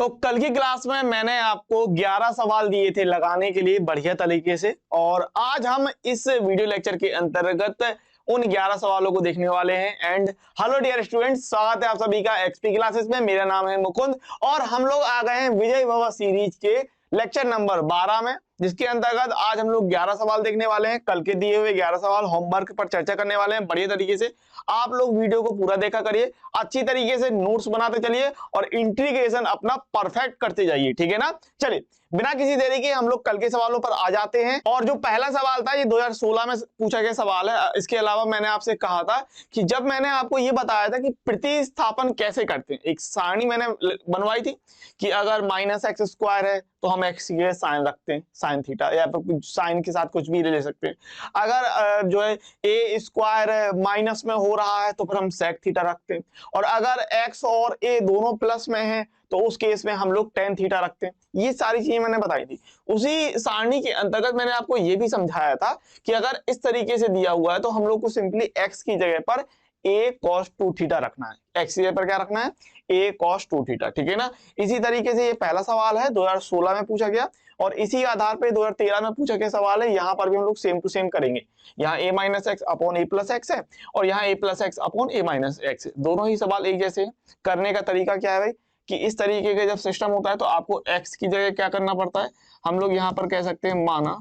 तो कल की क्लास में मैंने आपको 11 सवाल दिए थे लगाने के लिए बढ़िया तरीके से, और आज हम इस वीडियो लेक्चर के अंतर्गत उन 11 सवालों को देखने वाले हैं। एंड हेलो डियर स्टूडेंट्स, स्वागत है आप सभी का एक्सपी क्लासेस में। मेरा नाम है मुकुंद और हम लोग आ गए हैं विजय भव सीरीज के लेक्चर नंबर 12 में, जिसके अंतर्गत आज हम लोग 11 सवाल देखने वाले हैं। कल के दिए हुए 11 सवाल होमवर्क पर चर्चा करने वाले हैं बढ़िया तरीके से। आप लोग वीडियो को पूरा देखा करिए, अच्छी तरीके से नोट्स बनाते चलिए और इंटीग्रेशन अपना परफेक्ट करते जाइए, ठीक है ना। चलिए बिना किसी देरी के हम लोग कल के सवालों पर आ जाते हैं। और जो पहला सवाल था ये 2016 में पूछा गया सवाल है। इसके अलावा मैंने आपसे कहा था कि जब मैंने आपको ये बताया था कि प्रतिस्थापन कैसे करते हैं, एक सारणी मैंने बनवाई थी कि अगर -x² है तो हम x के साइन रखते हैं, साइन थीटा, या फिर कुछ साइन के साथ कुछ भी ले सकते हैं। अगर जो है a² माइनस में हो रहा है तो फिर हम सेक थीटा रखते हैं, और अगर x और a दोनों प्लस में है तो उस केस में हम लोग टेन थीटा रखते हैं। ये सारी चीजें मैंने बताई थी। उसी सारणी के अंतर्गत मैंने आपको ये भी समझाया था कि अगर इस तरीके से दिया हुआ है तो हम लोग को सिंपली x की जगह पर a cos 2 थीटा रखना है। x की जगह पर क्या रखना है? a cos 2 थीटा, ठीक है ना। इसी तरीके से ये पहला सवाल है, 2016 में पूछा गया, और इसी आधार पे 2013 में पूछा गया सवाल है। यहाँ पर भी हम लोग सेम टू सेम करेंगे। यहाँ a minus x upon a plus x है और यहाँ a plus x upon a minus x है। दोनों ही सवाल एक जैसे हैं। करने का तरीका क्या है भाई कि इस तरीके का जब सिस्टम होता है तो आपको x की जगह क्या करना पड़ता है, हम लोग यहाँ पर कह सकते हैं माना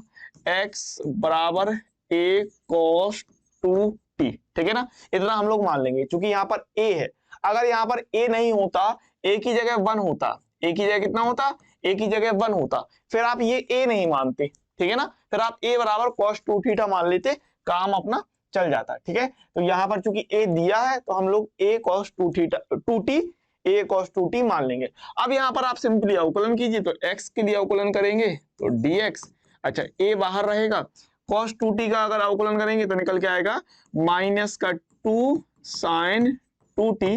x बराबर a cos 2t, ठीक है ना। इतना हम लोग मान लेंगे क्योंकि यहाँ पर a है। अगर यहाँ पर a नहीं होता, a की जगह 1 होता, a की जगह कितना होता, a की जगह 1 होता, फिर आप ये a नहीं मानते, ठीक है ना। फिर आप a बराबर cos 2 थीटा मान लेते, काम अपना चल जाता है, ठीक है। तो यहाँ पर चूंकि a दिया है तो हम लोग a cos 2 theta 2t a cos 2t मान लेंगे। अब यहाँ पर आप सिंपली अवकलन कीजिए, तो x के लिए अवकलन करेंगे तो dx, अच्छा a बाहर रहेगा, cos 2t का अगर अवकलन करेंगे तो निकल के आएगा माइनस का 2 sin 2t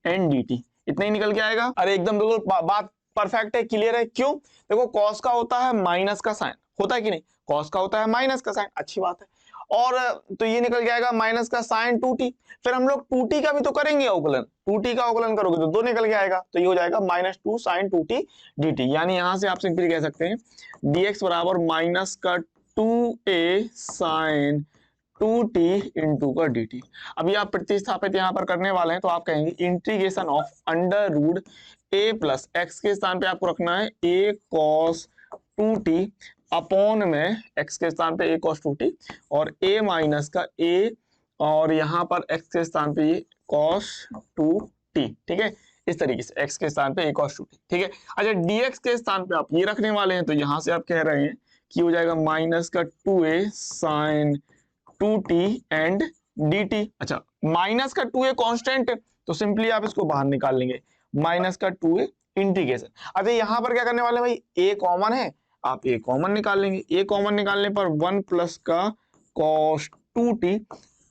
एंड dt, इतना ही निकल के आएगा। अरे एकदम बिल्कुल बात परफेक्ट है, क्लियर है। क्यों? देखो cos का होता है माइनस का साइन, होता है कि नहीं, cos का होता है माइनस का साइन, अच्छी बात है। और तो ये निकल जाएगा माइनस का साइन 2t। फिर हम लोग 2t का भी तो करेंगे अवकलन, 2t का अवकलन करोगे तो 2 निकल के आएगा, तो ये हो जाएगा -2 sin 2t dt। यानी यहां से आप सिंपली कह सकते हैं dx बराबर माइनस का 2a sin 2t इंटू का dt। अभी आप प्रतिस्थापित यहाँ पर करने वाले हैं तो आप कहेंगे integration of under root a plus x के स्थान पे आपको रखना है a cos 2t अपॉन में x के स्थान पे a cos 2t और a माइनस का a, और यहाँ पर x के स्थान पे ये cos 2t, ठीक है। इस तरीके से x के स्थान पे a cos 2t, ठीक है। अच्छा dx के स्थान पे आप ये रखने वाले हैं तो यहाँ से आप कह रहे हैं कि हो जाएगा माइनस का 2a sin 2t and dt। अच्छा माइनस का 2a कांस्टेंट है तो सिंपली आप इसको बाहर निकाल लेंगे, माइनस का 2a इंटीग्रेशन। अच्छा यहाँ पर क्या करने वाले भाई, a कॉमन है, आप a कॉमन निकाल लेंगे। a कॉमन निकालने पर 1 प्लस का cos 2t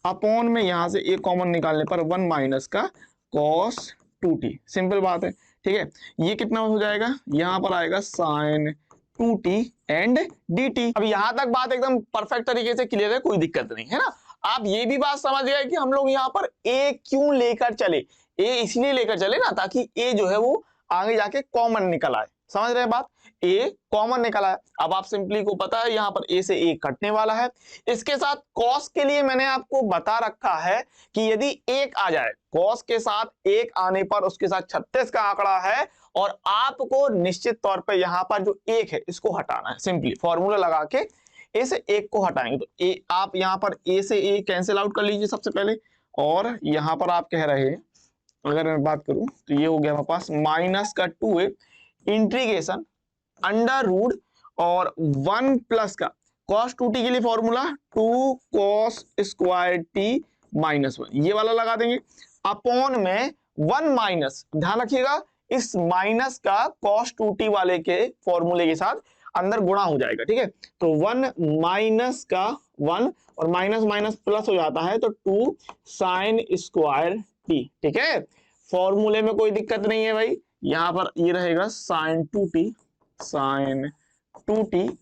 अपॉन में यहाँ से a कॉमन निकालने पर 1 माइनस का cos 2t, सिंपल बात है, ठीक है। ये कितना हो जाएगा, यहाँ पर आएगा sin 2t एंड dt। अब यहाँ तक बात एकदम परफेक्ट तरीके से क्लियर है, कोई दिक्कत नहीं है ना। आप ये भी बात समझ गए कि हम लोग यहाँ पर a क्यों लेकर चले, a इसलिए लेकर चले ना ताकि a जो है वो आगे जाके कॉमन निकल आए। समझ रहे हैं बात, a कॉमन निकल आया। अब आप सिंपली को पता है यहाँ पर a से a कटने वाला है। इसके साथ cos के लिए मैंने आपको बता रखा है कि यदि 1 आ जाए, cos के साथ 1 आने पर उसके साथ 36 का आंकड़ा है और आपको निश्चित तौर पे यहाँ पर जो 1 है इसको हटाना है। सिंपली फॉर्मूला लगा के a से 1 को हटाएंगे तो a, आप यहाँ पर a से a कैंसिल आउट कर लीजिए सबसे पहले, और यहाँ पर आप कह रहे हैं, अगर मैं बात करूं तो ये हो गया हमारे पास माइनस का 2a इंटीग्रेशन अंडर रूट और 1 प्लस का cos 2t के लिए formula 2 cos square t minus 1, ये वाला लगा देंगे, अपॉन में 1 माइनस, ध्यान रखिएगा इस माइनस का cos 2t वाले के फॉर्मूले के साथ अंदर गुणा हो जाएगा, ठीक है। तो 1 माइनस का 1 और माइनस माइनस प्लस हो जाता है तो 2 sin स्क्वायर t, ठीक है। फॉर्मूले में कोई दिक्कत नहीं है भाई, यहाँ पर ये रहेगा sin 2t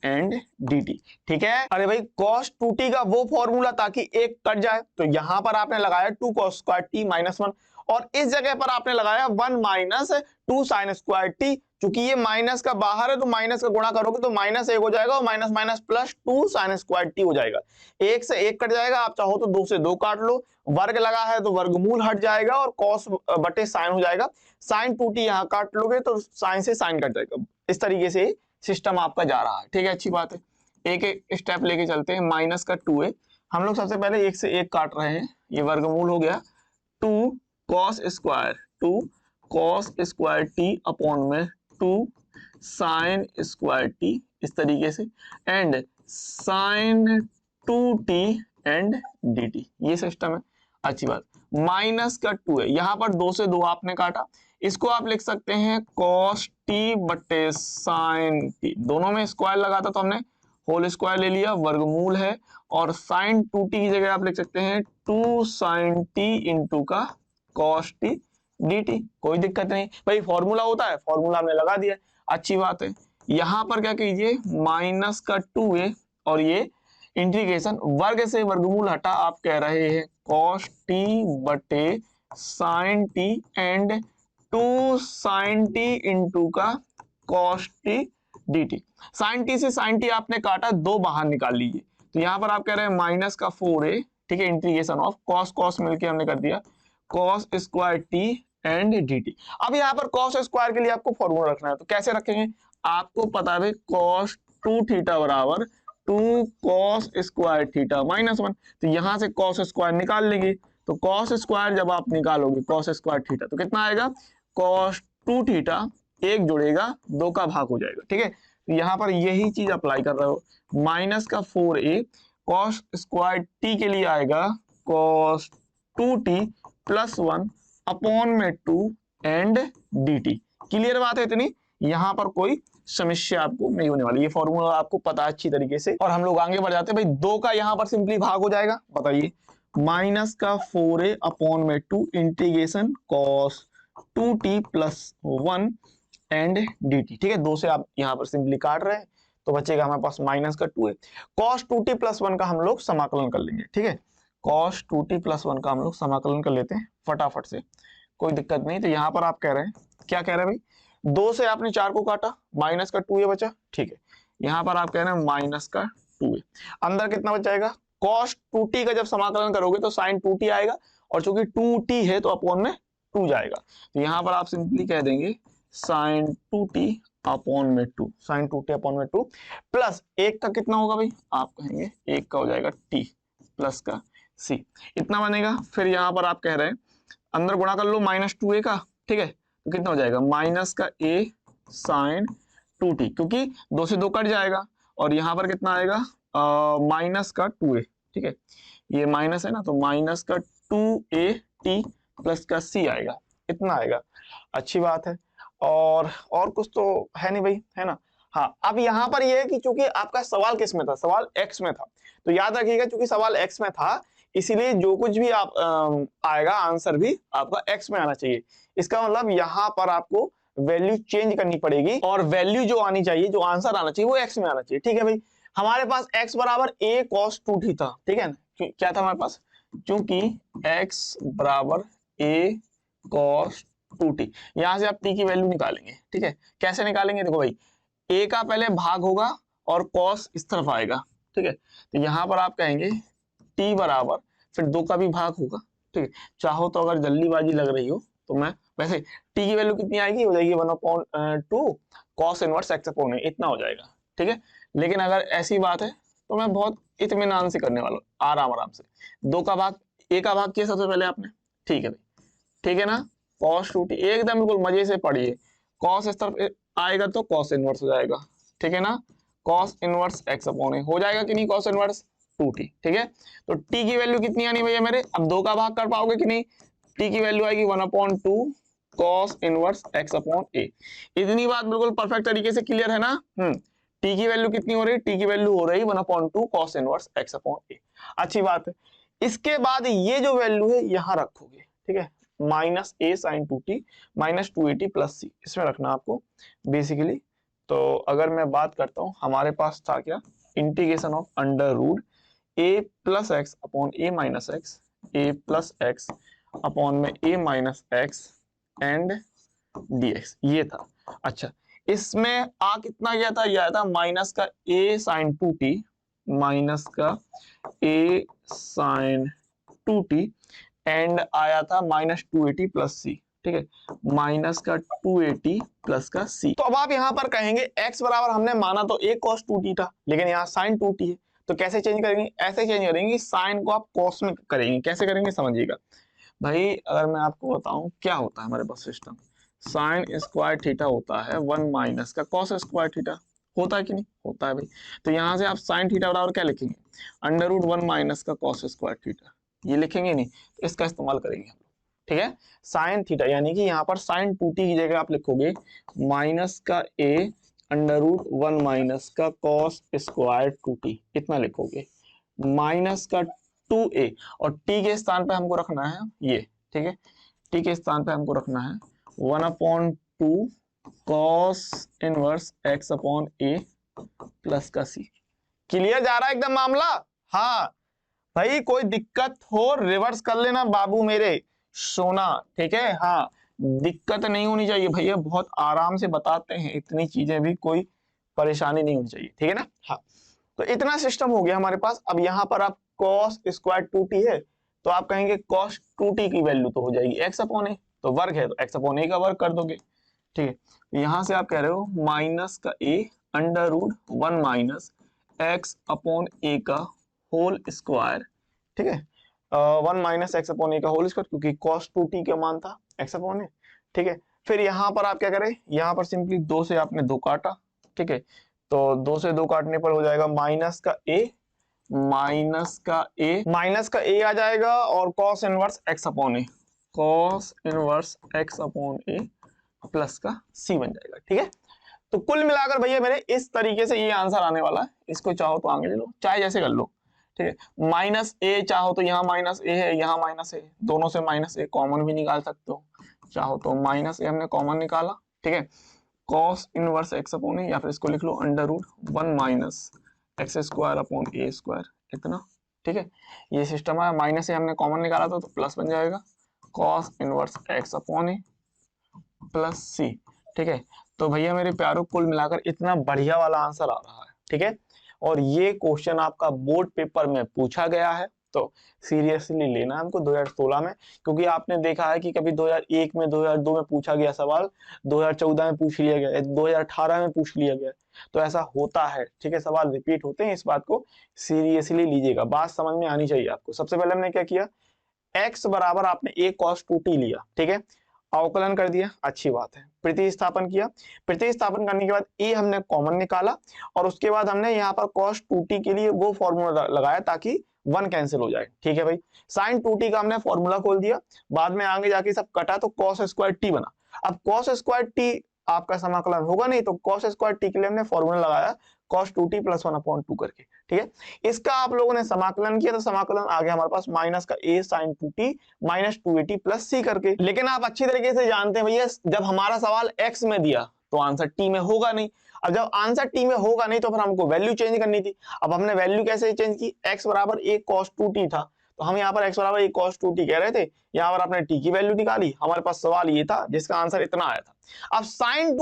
एंड dt, ठीक है। अरे भाई cos 2t का वो फॉर्मूला ताकि एक कट जाए तो यहाँ पर आपने लगाया 2 cos स्क्वायर t माइनस 1, और इस जगह पर आपने लगाया 1 माइनस 2 sin स्क्वायर t, चूंकि ये माइनस का बाहर है तो माइनस का गुणा करोगे तो माइनस 1 हो जाएगा और minus minus plus 2 sine square T हो जाएगा। 1 से 1 कट जाएगा, आप चाहो तो 2 से 2 काट लो, वर्ग लगा है तो वर्गमूल हट जाएगा और कॉस बटे साइन हो जाएगा। साइन 2t यहाँ काट लोगे तो साइन से साइन कट जाएगा। इस तरीके से सिस्टम आपका जा रहा है, ठीक है, अच्छी बात है। एक एक स्टेप लेके चलते हैं। माइनस का 2a, हम लोग सबसे पहले 1 से 1 काट रहे हैं, ये वर्गमूल हो गया 2 कॉस स्क्वायर टी अपॉन में 2 साइन स्क्वायर टी, इस तरीके से, and sine 2t and dt, ये सिस्टम है, अच्छी बात। माइनस का 2 है, यहां पर 2 से 2 आपने काटा, इसको आप लिख सकते हैं cos t बटे साइन t, दोनों में स्क्वायर लगा था तो हमने होल स्क्वायर ले लिया, वर्गमूल है, और साइन 2t की जगह आप लिख सकते हैं 2 साइन t इंटू का cos t dt, कोई दिक्कत नहीं भाई, फॉर्मूला होता है, फॉर्मूला हमने लगा दिया, अच्छी बात है। यहां पर क्या कीजिए, माइनस का 2a और ये इंटीग्रेशन, वर्ग से वर्गमूल हटा, आप कह रहे हैं cos t बटे sine t and 2 sine t into का cos t dt। Sine t से साइन t आपने काटा, 2 बाहर निकाल लीजिए, तो यहां पर आप कह रहे हैं माइनस का 4a, ठीक है, इंटीग्रेशन ऑफ cos मिलके हमने कर दिया cos square t and dt। अब यहाँ पर cos स्क्वायर के लिए आपको फॉर्मूला रखना है, तो कैसे रखेंगे, आपको पता है cos 2 थीटा बराबर 2 cos स्क्वायर थीटा माइनस 1, तो यहां से cos स्क्वायर निकाल लेंगे, तो cos स्क्वायर जब आप निकालोगे cos स्क्वायर थीटा तो कितना आएगा, cos 2 थीटा, एक जुड़ेगा 2 का भाग हो जाएगा, ठीक है, तो यहाँ पर यही चीज अप्लाई कर रहे हो। माइनस का 4a cos स्क्वायर t के लिए आएगा cos 2t प्लस 1 अपॉन में 2 एंड dt। क्लियर बात है इतनी, यहां पर कोई समस्या आपको नहीं होने वाली, ये फॉर्मूला आपको पता है अच्छी तरीके से। और हम लोग आगे बढ़ जाते हैं भाई, 2 का यहां पर सिंपली भाग हो जाएगा, बताइए, माइनस का 4a अपॉन में 2 integration cos 2t plus 1 and dt, ठीक है, 2 से आप यहां पर सिंपली काट रहे हैं तो बचेगा हमारे पास माइनस का 2a, cos 2t प्लस 1 का हम लोग समाकलन कर लेंगे, ठीक है, cos 2t प्लस 1 का हम लोग समाकलन कर लेते हैं फटाफट से, कोई दिक्कत नहीं। तो यहाँ पर आप कह रहे हैं, क्या कह रहे हैं भाई, 2 से आपने 4 को काटा, माइनस का 2a बचा, ठीक है, यहाँ पर आप कह रहे हैं माइनस का 2a, अंदर कितना बच जाएगा, cos 2t का जब समाकलन करोगे तो sin 2t आएगा, और चूंकि 2t है तो अपॉन में 2 जाएगा, तो यहाँ पर आप सिंपली कह देंगे sin 2t अपॉन में 2, sin 2t अपॉन में 2 प्लस 1 का कितना होगा भाई, आप कहेंगे 1 का हो जाएगा t प्लस का c, इतना बनेगा। फिर यहाँ पर आप कह रहे हैं अंदर गुणा कर लो माइनस 2a का, ठीक है, तो कितना हो जाएगा, माइनस का a साइन 2t, क्योंकि 2 से 2 कट जाएगा, और यहाँ पर कितना आएगा, माइनस का 2a, ठीक है, ये माइनस है ना, तो माइनस का 2at प्लस का c आएगा, इतना आएगा, अच्छी बात है। और कुछ तो है नहीं भाई, है ना, हाँ, अब यहाँ पर ये है कि चूंकि आपका सवाल किस में था, सवाल x में था, तो याद रखिएगा चूंकि सवाल x में था इसीलिए जो कुछ भी आप आएगा आंसर भी आपका x में आना चाहिए। इसका मतलब यहाँ पर आपको वैल्यू चेंज करनी पड़ेगी और वैल्यू जो आनी चाहिए, जो आंसर आना चाहिए वो x में आना चाहिए, ठीक है भाई। हमारे पास x बराबर a cos 2t था, ठीक है ना, क्या था हमारे पास, क्योंकि x बराबर a cos 2t, यहां से आप t की वैल्यू निकालेंगे, ठीक है, कैसे निकालेंगे, देखो भाई, a का पहले भाग होगा और cos इस तरफ आएगा, ठीक है, तो यहाँ पर आप कहेंगे t बराबर, फिर 2 का भी भाग होगा, ठीक है, चाहो तो अगर जल्दीबाजी लग रही हो तो मैं वैसे t की वैल्यू कितनी आएगी, हो जाएगी 1/2 cos inverse x upon a, इतना हो जाएगा, ठीक है। लेकिन अगर ऐसी बात है तो मैं बहुत इत्मीनान से करने वाला हूँ, आराम से, 2 का भाग, a का भाग किया सबसे पहले आपने, ठीक है भाई, ठीक है ना, cos 2t एकदम बिल्कुल मजे से पढ़िए, cos इस तरफ आएगा तो cos इनवर्स हो जाएगा, ठीक है ना, cos inverse x upon a हो जाएगा कि नहीं, cos इनवर्स 2t, ठीक है। तो t की वैल्यू कितनी आनी भैया मेरे, अब 2 का भाग कर पाओगे कि नहीं, t की वैल्यू आएगी 1/2 cos inverse x upon a, इतनी बात बिल्कुल परफेक्ट तरीके से क्लियर है ना। t की वैल्यू कितनी हो रही है, t की वैल्यू हो रही है 1/2 cos inverse x upon a, अच्छी बात है। इसके बाद ये जो वैल्यू है यहाँ रखोगे, ठीक है, minus a sin 2t minus 2at plus c, इसमें रखना आपको बेसिकली। तो अगर मैं बात करता हूँ, हमारे पास था क्या, integration of under root a plus x upon a minus x, a plus x upon में a minus x and dx, ये था। अच्छा, इसमें आ कितना गया था, यह आया था माइनस का a sin 2t, माइनस का a sin 2t एंड आया था माइनस 280 प्लस सी, ठीक है, माइनस का 280 प्लस का सी। तो अब आप यहाँ पर कहेंगे x बराबर हमने माना तो a cos 2t था, लेकिन यहाँ sin 2t है, तो कैसे चेंज करेंगे, ऐसे चेंज करेंगे, साइन को आप cos में करेंगे। कैसे करेंगे समझिएगा भाई, अगर मैं आपको बताऊं क्या होता है हमारे पास सिस्टम, साइन स्क्वायर थीटा होता है 1 माइनस का cos स्क्वायर थीटा, होता है कि नहीं, होता है भाई। तो यहाँ से आप साइन थीटा बराबर क्या लिखेंगे, अंडर रूट 1 माइनस का cos स्क्वायर थीटा, ये लिखेंगे नहीं, तो इसका इस्तेमाल करेंगे हम, ठीक है। साइन थीटा यानी कि यहाँ पर साइन 2t की जगह आप लिखोगे माइनस का a अंडर रूट 1 माइनस का cos स्क्वायर 2t, इतना लिखोगे, माइनस का 2a और t के स्थान पे हमको रखना है ये, ठीक है, t के स्थान पे हमको रखना है 1/2 cos inverse x upon a plus का c। क्लियर जा रहा है एकदम मामला? हाँ भाई, कोई दिक्कत हो रिवर्स कर लेना बाबू मेरे सोना, ठीक है। हाँ, दिक्कत नहीं होनी चाहिए भैया, बहुत आराम से बताते हैं, इतनी चीजें भी कोई परेशानी नहीं होनी चाहिए, ठीक है ना। हाँ, तो इतना सिस्टम हो गया हमारे पास। अब यहाँ पर आप cos स्क्वायर 2t है, तो आप कहेंगे cos 2t की वैल्यू तो हो जाएगी x अपॉन ए, तो वर्ग है तो x अपॉन ए का वर्ग कर दोगे, ठीक है। यहाँ से आप कह रहे हो माइनस का a under root 1 minus x upon A का होल स्क्वायर, ठीक है, 1 माइनस एक्स अपॉन ए का होल स्क्वायर, क्योंकि cos 2t का मान था x अपॉन ए, ठीक है। फिर यहाँ पर आप क्या करें, यहाँ पर सिंपली 2 से आपने 2 काटा, ठीक है, तो 2 से 2 काटने पर हो जाएगा माइनस का a, माइनस का a आ जाएगा और cos इनवर्स x अपॉन ए, cos इनवर्स x अपॉन ए प्लस का c बन जाएगा, ठीक है। तो कुल मिलाकर भैया मेरे इस तरीके से ये आंसर आने वाला है। इसको चाहो तो आगे ले लो, चाहे जैसे कर लो, ठीक है। माइनस ए चाहो तो यहाँ माइनस ए है, यहाँ माइनस ए, दोनों से माइनस ए कॉमन भी निकाल सकते हो, चाहो तो माइनस ए हमने कॉमन निकाला, ठीक है, cos inverse x upon A, या फिर इसको लिख लो under root 1 minus x square upon A square, इतना, ठीक है। ये सिस्टम है, माइनस ए हमने कॉमन निकाला था तो प्लस बन जाएगा cos इनवर्स x अपॉन ए प्लस सी, ठीक है। तो भैया मेरे प्यारों, कुल मिलाकर इतना बढ़िया वाला आंसर आ रहा है, ठीक है। और ये क्वेश्चन आपका बोर्ड पेपर में पूछा गया है, तो सीरियसली लेना हमको 2016 में, क्योंकि आपने देखा है कि कभी 2001 में 2002 में पूछा गया सवाल, 2014 में पूछ लिया गया, 2018 में पूछ लिया गया, तो ऐसा होता है, ठीक है, सवाल रिपीट होते हैं, इस बात को सीरियसली लीजिएगा, बात समझ में आनी चाहिए आपको। सबसे पहले हमने क्या किया, x बराबर आपने a cos 2t लिया, ठीक है, अवकलन कर दिया, अच्छी बात है, प्रतिस्थापन किया, प्रतिस्थापन करने के बाद a हमने कॉमन निकाला और उसके बाद हमने यहाँ पर cos 2t के लिए वो फॉर्मूला लगाया ताकि 1 कैंसिल हो जाए, ठीक है भाई। sin 2t का हमने फॉर्मूला खोल दिया, बाद में आगे जाके सब कटा तो cos स्क्वायर t बना। अब cos स्क्वायर t आपका समाकलन होगा नहीं, तो cos स्क्वायर t के लिए हमने फॉर्मूला लगाया cos 2t प्लस 1/2 करके, ठीक है। इसका आप लोगों ने समाकलन किया तो समाकलन आ गया हमारे पास माइनस का a sin 2t minus 280 plus c करके। लेकिन आप अच्छी तरीके से जानते हैं भैया, जब हमारा सवाल x में दिया तो आंसर t में होगा नहीं, अब जब आंसर t में होगा नहीं तो फिर हमको वैल्यू चेंज करनी थी। अब हमने वैल्यू कैसे चेंज की, x बराबर a cos 2t था, तो हम यहाँ पर x बराबर a cos 2t कह रहे थे, यहाँ पर आपने t की वैल्यू निकाली, हमारे पास सवाल ये था जिसका आंसर इतना आया था। अब sin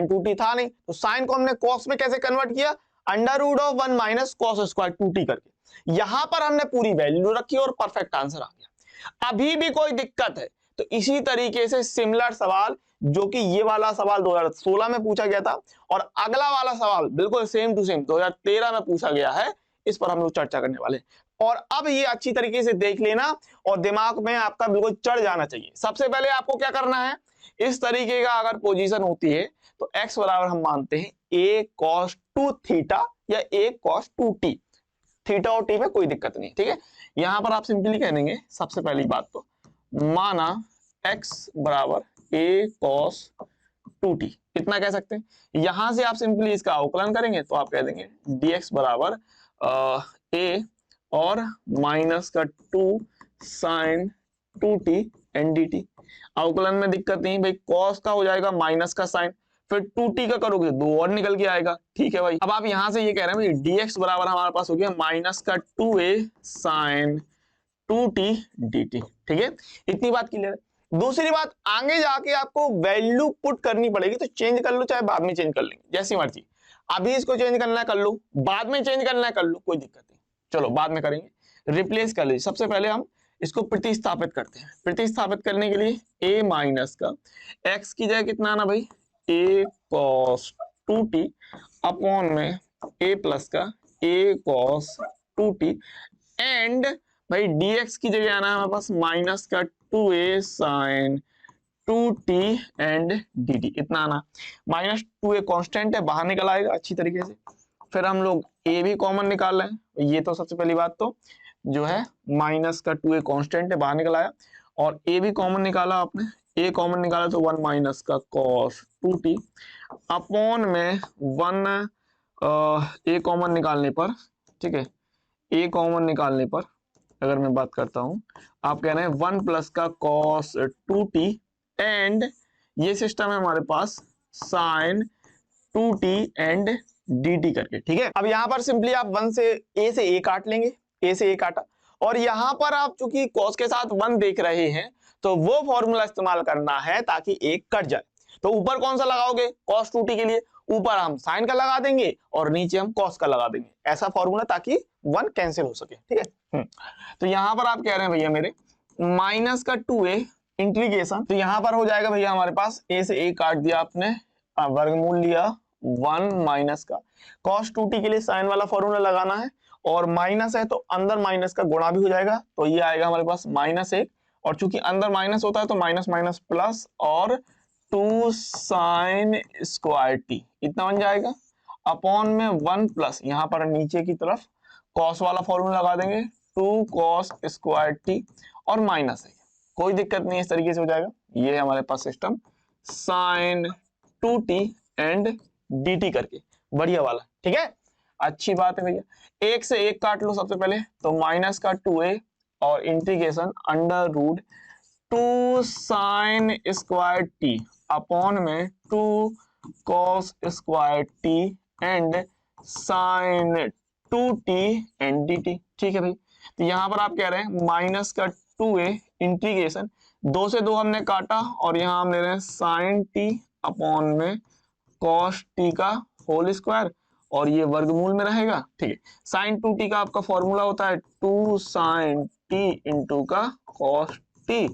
2t था नहीं, तो sin को हमने cos में कैसे कन्वर्ट किया, under root of 1 minus cos square 2t करके, यहां पर हमने पूरी वैल्यू रखी और परफेक्ट आंसर आ गया। अभी भी कोई दिक्कत है तो इसी तरीके से सिमिलर सवाल, जो कि ये वाला सवाल 2016 में पूछा गया था और अगला वाला सवाल बिल्कुल सेम टू सेम 2013 में पूछा गया है, इस पर हम लोग चर्चा करने वाले हैं। और अब ये अच्छी तरीके से देख लेना और दिमाग में आपका बिल्कुल चढ़ जाना चाहिए। सबसे पहले आपको क्या करना है, इस तरीके का अगर पोजीशन होती है तो x बराबर हम मानते हैं a cos 2 थीटा या a cos 2t, थीटा और t में कोई दिक्कत नहीं, ठीक है। यहां पर आप सिंपली कह देंगे सबसे पहली बात तो माना x बराबर a cos 2t, इतना कह सकते हैं। यहां से आप सिंपली इसका अवकलन करेंगे तो आप कह देंगे dx बराबर a और माइनस का 2 sin 2t एंड dt। अवकलन में दिक्कत नहीं भाई, cos का हो जाएगा माइनस का साइन, फिर 2t का करोगे 2 और निकल के आएगा, ठीक है भाई। अब आप यहां से ये कह रहे हैं dx बराबर हमारे पास हो गया माइनस का 2a sin 2t dt, ठीक है, इतनी बात क्लियर है। दूसरी बात, आगे जाके आपको वैल्यू पुट करनी पड़ेगी, तो चेंज कर लो चाहे बाद में चेंज कर लेंगे, जैसी मर्जी। अभी इसको चेंज करना है कर लो, बाद में चेंज करना है कर लो, कोई दिक्कत नहीं। चलो बाद में करेंगे। रिप्लेस कर लीजिए। सबसे पहले हम इसको प्रतिस्थापित करते हैं। प्रतिस्थापित करने के लिए a माइनस का x की जगह कितना आना भाई, a cos 2t अपॉन में a प्लस का a cos 2t एंड भाई dx की जगह आना है हमारे पास माइनस का 2a sin 2t and dt, इतना आना। माइनस 2a कांस्टेंट है, बाहर निकल आएगा अच्छी तरीके से। फिर हम लोग a भी कॉमन निकाल रहे हैं, ये तो सबसे पहली बात तो जो है माइनस का 2a कांस्टेंट है, बाहर निकल आया। और a भी कॉमन निकाला आपने, a कॉमन निकाला तो 1 माइनस का cos 2t अपॉन में 1 a कॉमन निकालने पर, ठीक है, a कॉमन निकालने पर अगर मैं बात करता हूं, आप कह रहे हैं 1 प्लस का cos 2t एंड ये सिस्टम है हमारे पास sin 2t एंड dt करके, ठीक है। अब यहां पर सिंपली आप 1 से a से a काट लेंगे, a से a काटा, और यहां पर आप चूंकि cos के साथ 1 देख रहे हैं तो वो फॉर्मूला इस्तेमाल करना है ताकि एक कट जाए। तो ऊपर कौन सा लगाओगे cos 2t के लिए, ऊपर हम sin का लगा देंगे और नीचे हम cos का लगा देंगे, ऐसा फॉर्मूला, ताकि 1 कैंसिल हो सके, ठीक है। तो यहां पर आप कह रहे हैं भैया मेरे माइनस का 2a इंटीग्रेशन, तो यहां पर हो जाएगा भैया हमारे पास a से a काट दिया आपने, वर्गमूल लिया 1 माइनस का cos 2t के लिए साइन वाला फॉर्मूला लगाना है, और माइनस है तो अंदर माइनस का गुणा भी हो जाएगा, तो ये आएगा हमारे पास -1, और चूंकि अंदर माइनस होता है तो माइनस माइनस प्लस, और 2 साइन स्क्वायर टी इतना बन जाएगा अपॉन में 1 प्लस, यहाँ पर नीचे की तरफ cos वाला फॉर्मूला लगा देंगे 2 cos स्क्वायर टी और माइनस है, कोई दिक्कत नहीं, इस तरीके से हो जाएगा। ये है हमारे पास system sin 2t and dt करके, बढ़िया वाला, ठीक है। अच्छी बात है भैया, एक से एक काट लो सबसे पहले, तो माइनस का 2a और integration under root 2 sine square t upon में 2 cos square t and sine 2t and dt, ठीक है भाई। तो यहाँ पर आप कह रहे हैं माइनस का 2a इंटीग्रेशन, 2 से 2 हमने काटा और यहाँ हम ले रहे हैं साइन टी अपॉन में cos t का होल स्क्वायर, और ये वर्गमूल में रहेगा, ठीक है। साइन 2t का आपका फॉर्मूला होता है 2 साइन t इंटू का cos t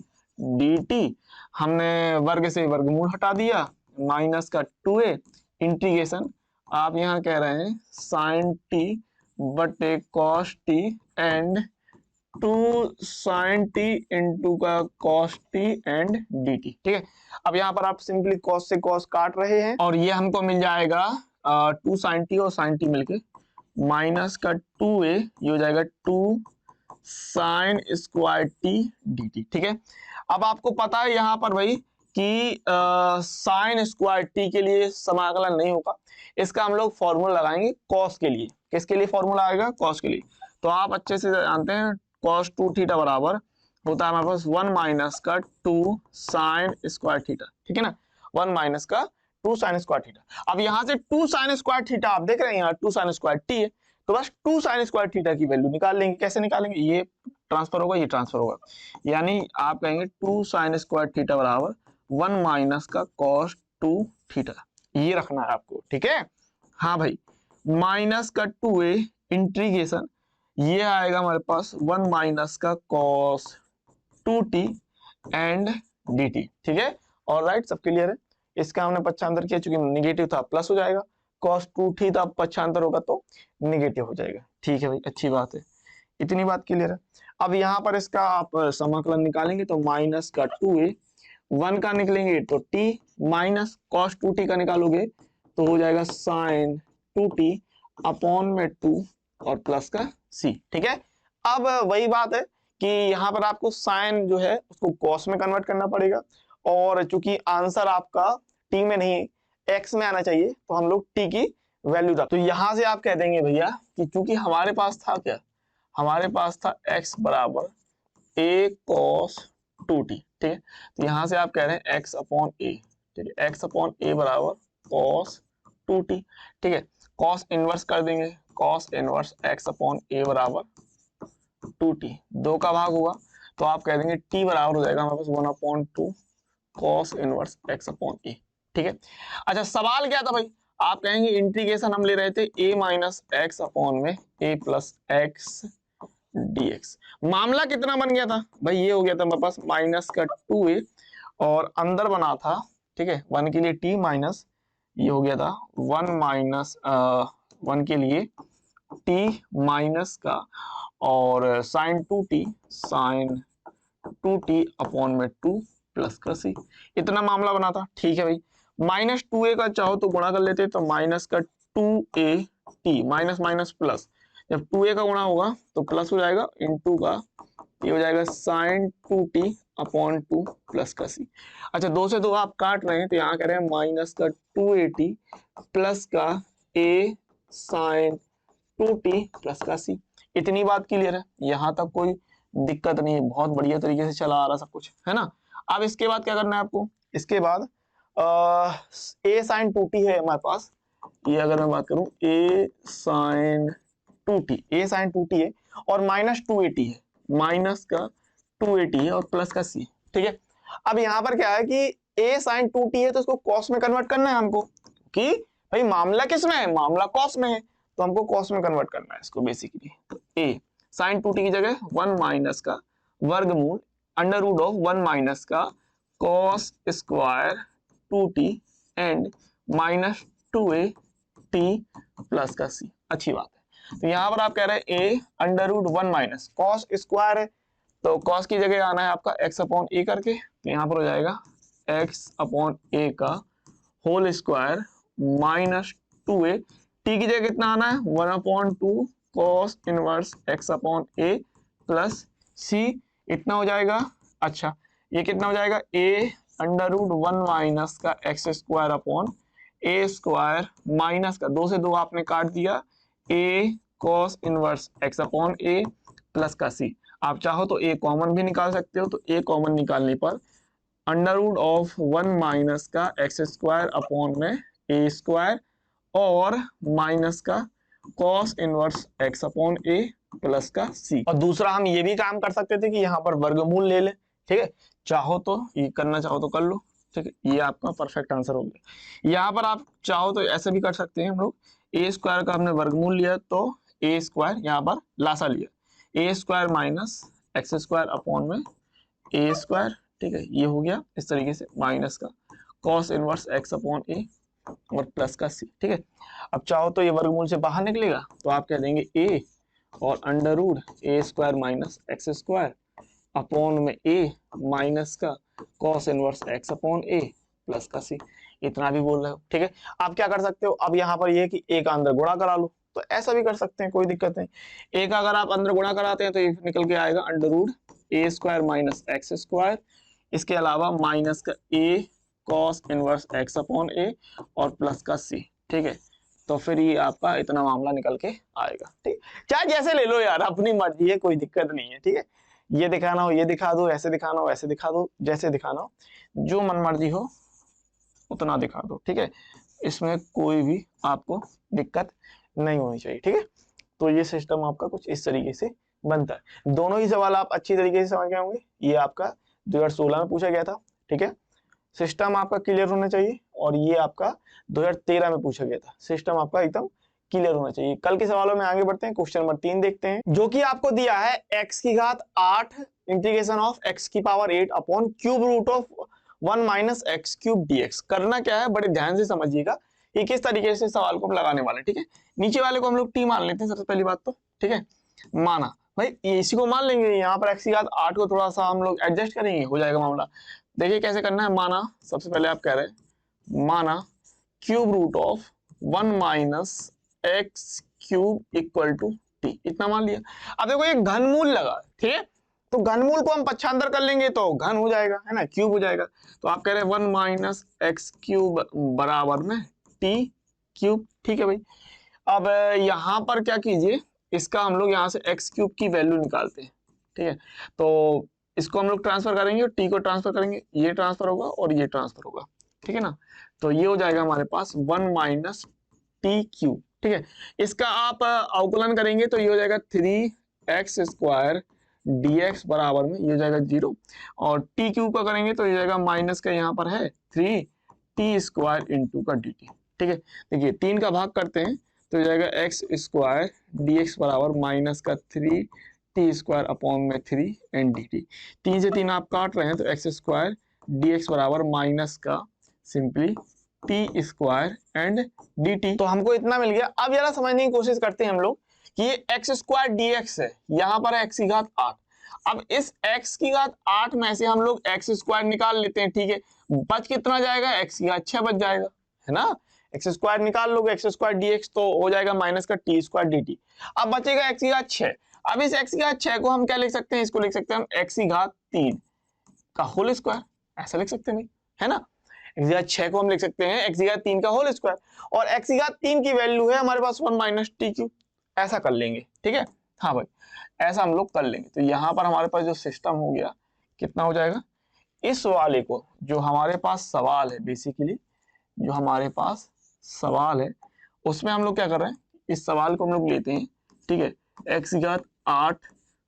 dt, हमने वर्ग से वर्गमूल हटा दिया, माइनस का 2a इंटीग्रेशन, आप यहाँ कह रहे हैं साइन t बटे cos t and 2 sine t into का cos t एंड dt, ठीक है। अब यहाँ पर आप सिंपली cos से cos काट रहे हैं, और ये हमको मिल जाएगा 2 साइन टी और साइन टी मिलके माइनस का 2a, ये हो जाएगा 2 साइन स्क्वायर टी dt, ठीक है। अब आपको पता है यहाँ पर भाई कि साइन स्क्वायर टी के लिए समाकलन नहीं होगा, इसका हम लोग फॉर्मूला लगाएंगे cos के लिए। किसके लिए फॉर्मूला आएगा, cos के लिए। तो आप अच्छे से जानते हैं cos 2 थीटा बराबर होता है हमारे पास 1 माइनस का 2 साइन स्क्वायर थीटा, ठीक है ना, 1 माइनस का 2 साइन स्क्वायर थीटा। अब यहाँ से 2 साइन स्क्वायर थीटा आप देख रहे हैं यहाँ 2 साइन स्क्वायर टी है, तो बस 2 साइन स्क्वायर थीटा की वैल्यू निकाल लेंगे। कैसे निकालेंगे, ये ट्रांसफर होगा, ये ट्रांसफर होगा, यानी आप कहेंगे 2 साइन स्क्वायर थीटा बराबर 1 माइनस का cos 2 थीटा, ये रखना है आपको, ठीक है। हाँ भाई, माइनस का 2a इंटीग्रेशन, ये आएगा हमारे पास 1 माइनस का cos 2t एंड dt, ठीक है। और राइट, सब क्लियर है। इसका हमने पक्षांतर किया, चूंकि निगेटिव था प्लस हो जाएगा, cos 2 थीटा पक्षांतर होगा तो निगेटिव हो जाएगा, ठीक है भाई, अच्छी बात है, इतनी बात क्लियर है। अब यहाँ पर इसका आप समाकलन निकालेंगे तो माइनस का 2a, 1 का निकलेंगे तो t, माइनस cos 2t का निकालोगे तो हो जाएगा sin 2t अपॉन में 2 और प्लस का c, ठीक है। अब वही बात है कि यहाँ पर आपको साइन जो है उसको cos में कन्वर्ट करना पड़ेगा, और चूंकि आंसर आपका t में नहीं x में आना चाहिए, तो हम लोग t की वैल्यू रख, तो यहां से आप कह देंगे भैया कि चूंकि हमारे पास था क्या, हमारे पास था x बराबर a cos 2t, ठीक है। तो यहां से आप कह रहे हैं x अपॉन a, ठीक है, x अपॉन a बराबर cos 2t, ठीक है। cos इनवर्स कर देंगे, cos inverse x upon a बराबर 2t, 2 का भाग हुआ तो आप कह देंगे टी बराबर हो जाएगा हमारे पास 1/2 cos इनवर्स x अपॉन ए। ठीक है, अच्छा सवाल क्या था भाई, आप कहेंगे इंटीग्रेशन हम ले रहे थे a माइनस एक्स अपॉन में a प्लस एक्स dx। मामला कितना बन गया था भाई, ये हो गया था मेरे पास माइनस का 2a और अंदर बना था, ठीक है, 1 के लिए t माइनस ये हो गया था 1 माइनस 1 के लिए t माइनस का और sign 2t sign 2t upon में 2 प्लस का c, इतना मामला बना था। ठीक है भाई, माइनस 2a का चाहो तो गुणा कर लेते तो माइनस का 2a t minus minus plus, जब 2a का गुणा होगा तो प्लस हो जाएगा इनटू का ये हो जाएगा साइन 2t अपॉन 2 प्लस का c। अच्छा 2 से 2 आप काट रहे हैं तो यहाँ कह रहे हैं माइनस का 2at प्लस का a साइन 2t प्लस का c। इतनी बात क्लियर है, यहाँ तक कोई दिक्कत नहीं है, बहुत बढ़िया तरीके से चला आ रहा सब कुछ है ना। अब इसके बाद क्या करना है आपको, इसके बाद a साइन 2t है हमारे पास, ये अगर मैं बात करूं a साइन 2t है और माइनस 2at है, माइनस का 2at है और प्लस का c। ठीक है, अब यहाँ पर क्या है कि a साइन 2t है तो इसको cos में कन्वर्ट करना है हमको, कि भाई मामला किस में है, मामला cos में है तो हमको cos में कन्वर्ट करना है इसको बेसिकली। तो a साइन 2t की जगह 1 माइनस का वर्गमूल अंडर रूट ऑफ 1 माइनस का cos square 2t and minus 2a t plus का c। अच्छी बात है, तो यहाँ पर आप कह रहे हैं a under root 1 minus cos square है तो cos की जगह आना है आपका x अपॉन a करके, तो यहाँ पर हो जाएगा x अपॉन a का whole square minus 2a, t की जगह कितना आना है 1/2 cos inverse x upon a plus c, इतना हो जाएगा। अच्छा ये कितना हो जाएगा a अंडर रूट 1 माइनस का x square upon a square minus का 2 से 2 आपने काट दिया a cos inverse x upon a plus का c। आप चाहो तो a कॉमन भी निकाल सकते हो, तो a कॉमन निकालने पर अंडर रूट ऑफ 1 माइनस का एक्स स्क्वायर अपॉन में a स्क्वायर और माइनस का cos inverse x upon a plus का c। और दूसरा हम ये भी काम कर सकते थे कि यहाँ पर वर्गमूल ले ले, ठीक है, चाहो तो ये करना चाहो तो कर लो, ठीक है, ये आपका परफेक्ट आंसर हो गया। यहाँ पर आप चाहो तो ऐसे भी कर सकते हैं, हम लोग a स्क्वायर का हमने वर्गमूल लिया तो a स्क्वायर यहाँ पर लासा लिया, a square minus x square upon में a स्क्वायर, ठीक है, ये हो गया इस तरीके से माइनस का cos inverse x upon a और प्लस का c। ठीक है, अब चाहो तो ये वर्गमूल से बाहर निकलेगा तो आप कह देंगे a और under root a square minus x square upon में a माइनस का cos inverse x upon a plus का c। इतना भी बोल रहे हो, ठीक है। आप क्या कर सकते हो, अब यहाँ पर ये है कि a का अंदर गुणा करा लो, तो ऐसा भी कर सकते हैं, कोई दिक्कत नहीं। a का अगर आप अंदर गुणा कराते हैं तो ये निकल के आएगा under root a square minus x square, इसके अलावा माइनस का a cos inverse x upon a और प्लस का c। ठीक है, तो फिर ये आपका इतना मामला निकल के आएगा। ठीक, चाहे जैसे ले लो यार, अपनी मर्जी है, कोई दिक्कत नहीं है। ठीक है, ये दिखाना हो ये दिखा दो, ऐसे दिखाना हो ऐसे दिखा दो, जैसे दिखाना हो, जो मन मर्जी हो उतना दिखा दो। ठीक है, इसमें कोई भी आपको दिक्कत नहीं होनी चाहिए। ठीक है, तो ये सिस्टम आपका कुछ इस तरीके से बनता है। दोनों ही सवाल आप अच्छी तरीके से समझ गए होंगे, ये आपका 2016 में पूछा गया था। ठीक है, सिस्टम आपका क्लियर होना चाहिए, और ये आपका 2013 में पूछा गया था। सिस्टम आपका एकदम क्लियर होना चाहिए। कल के सवालों में आगे बढ़ते हैं, क्वेश्चन नंबर 3 देखते हैं, जो कि आपको दिया है x की घात 8 इंटीग्रेशन ऑफ x की power 8 upon cube root of 1 minus x cube dx। करना क्या है, बड़े ध्यान से समझिएगा कि किस तरीके से सवाल को हम लगाने वाले। ठीक है, नीचे वाले को हम लोग t मान लेते हैं सबसे पहली बात तो। ठीक है, माना भाई इसी को मान लेंगे, यहाँ पर x की घात 8 को थोड़ा सा हम लोग एडजस्ट करेंगे, हो जाएगा मामला। देखिए कैसे करना है, माना सबसे पहले आप कह रहे हैं माना cube root of 1 minus x cube equal to t, इतना मान लिया। अब देखो ये घनमूल लगा, ठीक है, तो घनमूल को हम पक्षांतर कर लेंगे तो घन हो जाएगा, है ना, क्यूब हो जाएगा। तो आप कह रहे हैं 1 माइनस एक्स क्यूब बराबर में टी क्यूब। ठीक है भाई, अब यहाँ पर क्या कीजिए, इसका हम लोग यहाँ से एक्स क्यूब की वैल्यू निकालते हैं। ठीक है, तो इसको हम लोग ट्रांसफर करेंगे और टी को ट्रांसफर करेंगे, ये ट्रांसफर होगा और ये ट्रांसफर होगा। ठीक है ना, तो ये हो जाएगा हमारे पास 1 माइनस टी क्यूब। ठीक है, इसका आप अवकलन करेंगे तो ये हो जाएगा 3x स्क्वायर dx बराबर में ये हो जाएगा 0 और टी क्यूब का करेंगे तो ये जाएगा माइनस का यहाँ पर है 3t² इंटू का dt। ठीक है, देखिए 3 का भाग करते हैं तो ये जाएगा x² dx बराबर माइनस का 3t² अपॉन में 3 एंड dt। 3 से 3 आप काट रहे हैं तो x² dx बराबर माइनस का सिंपली t² एंड dt। तो हमको इतना मिल गया। अब जरा समझने की कोशिश करते हैं हम लोग कि ये x² dx है, यहाँ पर है x की घात 8। अब इस x की घात 8 में से हम लोग x² निकाल लेते हैं। ठीक है, बच कितना जाएगा, x की घात 6 बच जाएगा, है ना। x² निकाल लोगे, x² dx तो हो जाएगा माइनस का t² dt। अब बचेगा x की घात 6। अब इस x की घात 6 को हम क्या लिख सकते हैं, इसको लिख सकते हैं हम x की घात 3 का होल स्क्वायर, ऐसा लिख सकते हैं, नहीं है ना। x की घात 6 को हम लिख सकते हैं x की घात 3 का होल स्क्वायर और x की घात 3 की वैल्यू है हमारे पास 1 माइनस टी क्यूब, ऐसा कर लेंगे। ठीक है, हाँ भाई ऐसा हम लोग कर लेंगे। तो यहाँ पर हमारे पास जो सिस्टम हो गया कितना हो जाएगा, इस वाले को जो हमारे पास सवाल है, बेसिकली जो हमारे पास सवाल है उसमें हम लोग क्या कर रहे हैं, इस सवाल को हम लोग लेते हैं। ठीक है, x की घात 8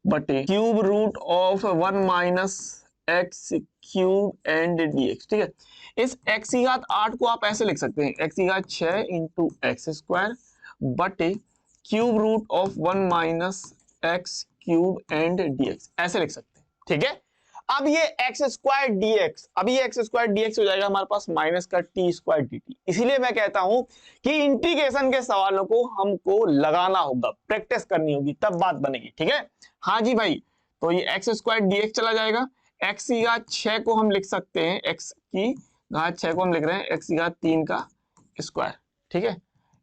बटे cube root of 1 minus x cube and dx। ठीक है, इस x की घात 8 को आप ऐसे लिख सकते हैं, x की घात 6 इंटू x² बटे cube root of 1 minus x cube and dx, ऐसे लिख सकते हैं। ठीक है, अब ये x² dx, अब ये x² dx हो जाएगा हमारे पास माइनस का t² dt। इसीलिए मैं कहता हूं कि इंटीग्रेशन के सवालों को हमको लगाना होगा, प्रैक्टिस करनी होगी, तब बात बनेगी। ठीक है, हाँ जी भाई, तो ये x² dx चला जाएगा। x की घात 6 को हम लिख सकते हैं, x की घात 6 को हम लिख रहे हैं x की घात 3 का स्क्वायर। ठीक है,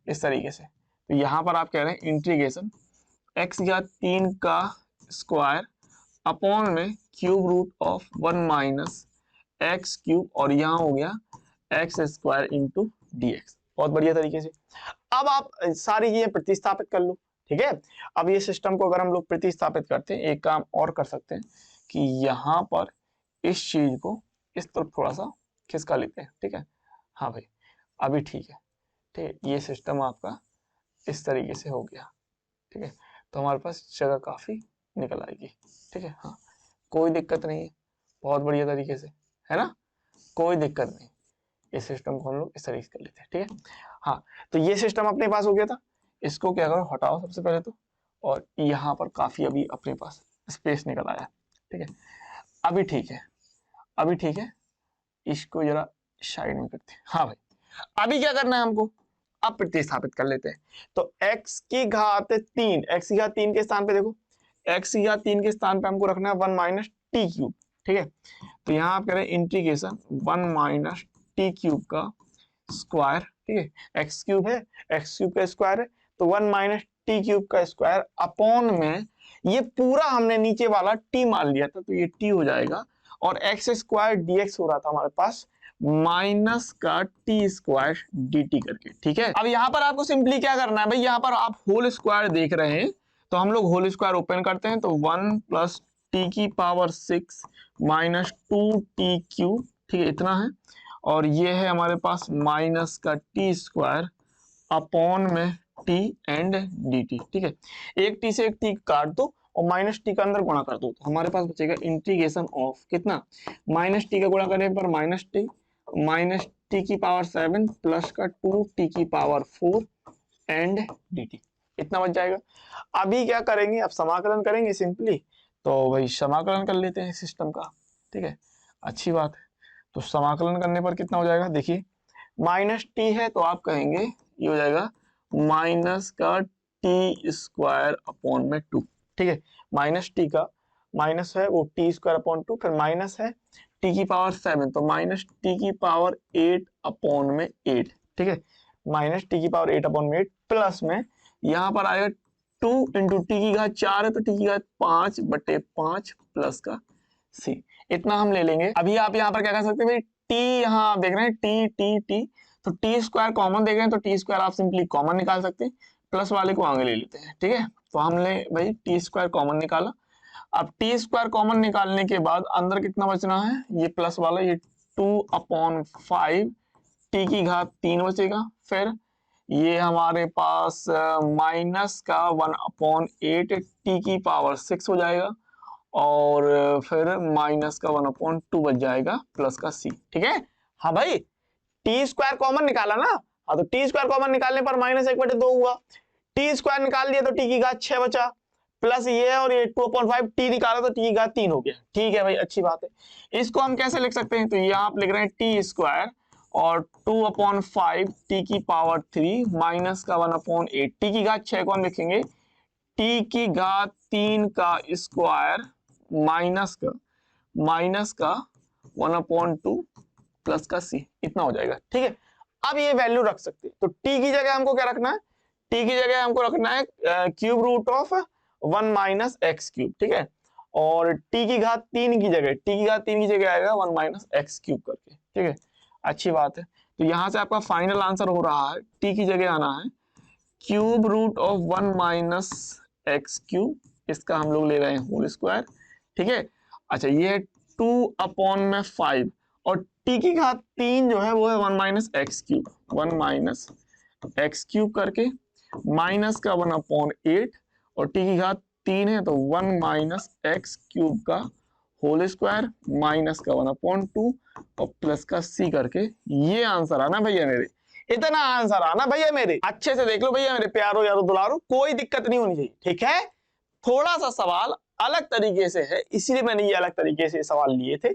इस तरीके से। तो यहां पर आप कह रहे हैं इंटीग्रेशन x की घात 3 का स्क्वायर अपॉन में cube root of 1 minus x cube और यहाँ हो गया x² इंटू dx। बहुत बढ़िया तरीके से। अब आप सारी चीजें प्रतिस्थापित कर लो। ठीक है, अब ये सिस्टम को अगर हम लोग प्रतिस्थापित करते हैं, एक काम और कर सकते हैं कि यहाँ पर इस चीज को इस तरफ थोड़ा सा खिसका लेते हैं। ठीक है, हाँ भाई अभी ठीक है। ठीक है, ये सिस्टम आपका इस तरीके से हो गया। ठीक है, तो हमारे पास जगह काफी निकल आएगी। ठीक है, हाँ कोई दिक्कत नहीं है, बहुत बढ़िया तरीके से, है ना, कोई दिक्कत नहीं। इस सिस्टम को हम लोग इस तरीके से कर लेते हैं। ठीक है, हाँ तो ये सिस्टम अपने पास हो गया था। इसको क्या करो, हटाओ सबसे पहले तो, और यहाँ पर काफी अभी अपने पास स्पेस निकल आया। ठीक है, अभी ठीक है, अभी ठीक है, इसको जरा साइड में करते हैं। हाँ भाई, अभी क्या करना है हमको, अब प्रतिस्थापित कर लेते हैं। तो x की घात 3, x की घात 3 के स्थान पे देखो, x की घात 3 के स्थान पे हमको रखना है 1 माइनस टी क्यूब। ठीक है, तो यहाँ आप कह रहे हैं इंटीग्रेशन 1 माइनस टी क्यूब का स्क्वायर। ठीक है, x क्यूब है, x क्यूब का स्क्वायर है, तो 1 माइनस टी क्यूब का स्क्वायर अपॉन में ये पूरा हमने नीचे वाला t मान लिया था, तो ये t हो जाएगा और x² dx हो रहा था हमारे पास माइनस का t² dt करके। ठीक है, अब यहाँ पर आपको सिंपली क्या करना है भाई, यहाँ पर आप होल स्क्वायर देख रहे हैं तो हम लोग होल स्क्वायर ओपन करते हैं, तो 1 प्लस टी की पावर 6 माइनस 2t क्यूब। ठीक है, इतना है, और ये है हमारे पास माइनस का t² अपॉन में t एंड dt। ठीक है, एक t से एक t काट दो और माइनस टी का अंदर गुणा कर दो, तो हमारे पास बचेगा इंटीग्रेशन ऑफ कितना, माइनस टी का गुणा करने पर माइनस टी की पावर 7 प्लस का 2t की पावर 4 एंड dt, इतना बच जाएगा। अभी क्या करेंगे, अब समाकलन करेंगे सिंपली, तो भाई समाकलन कर लेते हैं सिस्टम का। ठीक है, अच्छी बात है। तो समाकलन करने पर कितना हो जाएगा, देखिए माइनस टी है तो आप कहेंगे ये हो जाएगा माइनस का t² अपॉन में 2। ठीक है, माइनस टी का माइनस है वो t² अपॉन 2, फिर माइनस है t की पावर 7 तो माइनस t की पावर 8 अपॉन में 8। ठीक है, माइनस t की पावर 8 अपॉन में 8 प्लस में यहाँ पर आएगा 2 इंटू टी की घात 4 है तो टी की घात 5 बटे 5 प्लस का c, इतना हम ले लेंगे। अभी आप यहाँ पर क्या कर सकते हैं भाई, t यहाँ आप देख रहे हैं t तो t² कॉमन देख रहे हैं तो t² आप सिंपली कॉमन निकाल सकते हैं, प्लस वाले को आगे ले लेते हैं। ठीक है, तो हमने भाई t² कॉमन निकाला। अब t² कॉमन निकालने के बाद अंदर कितना बचना है, ये प्लस वाला, ये 2/5 t की घात 3 बचेगा, फिर ये हमारे पास माइनस का 1/8 t की पावर 6 हो जाएगा, और फिर माइनस का 1/2 बच जाएगा प्लस का c। ठीक है, हाँ भाई टी स्क्वायर कॉमन निकाला ना, हाँ तो टी स्क्वायर कॉमन निकालने पर -1/2 हुआ, टी स्क्वायर निकाल दिया तो टी की घात 6 बचा, प्लस ये और ये 2/5 टी निकाला तो टी की घात 3 हो गया। ठीक है भाई, अच्छी बात है। इसको हम कैसे लिख सकते हैं, तो यहाँ आप लिख रहे हैं टी स्क्वायर और 2/5 टी की पावर 3 माइनस का 1/8, टी की घात 6 को हम लिखेंगे टी की घात 3 का स्क्वायर माइनस का 1/2 प्लस का c, इतना हो जाएगा। ठीक है, अब ये वैल्यू रख सकते हैं, तो t की जगह हमको क्या रखना है, t की जगह हमको रखना है cube root of 1 minus x cube. ठीक है, और t की घात 3 की जगह आएगा 1 माइनस एक्स क्यूब करके। ठीक है, अच्छी बात है। तो यहां से आपका फाइनल आंसर हो रहा है, t की जगह आना है cube root of 1 minus x cube, इसका हम लोग ले रहे हैं होल स्क्वायर। ठीक है, अच्छा ये है 2/5 और t की घात 3 जो है वो है 1 minus x cube, 1 minus x cube करके माइनस का 1/8 और t की घात 3 है तो 1 माइनस एक्स क्यूब का होल स्क्वायर माइनस का 1/2 और प्लस का c करके, ये आंसर आना भैया मेरे, इतना आंसर आना भैया मेरे। अच्छे से देख लो भैया मेरे प्यारो यारो दुलारो, कोई दिक्कत नहीं होनी चाहिए। ठीक है, थोड़ा सा सवाल अलग तरीके से है, इसीलिए मैंने ये अलग तरीके से सवाल लिए थे,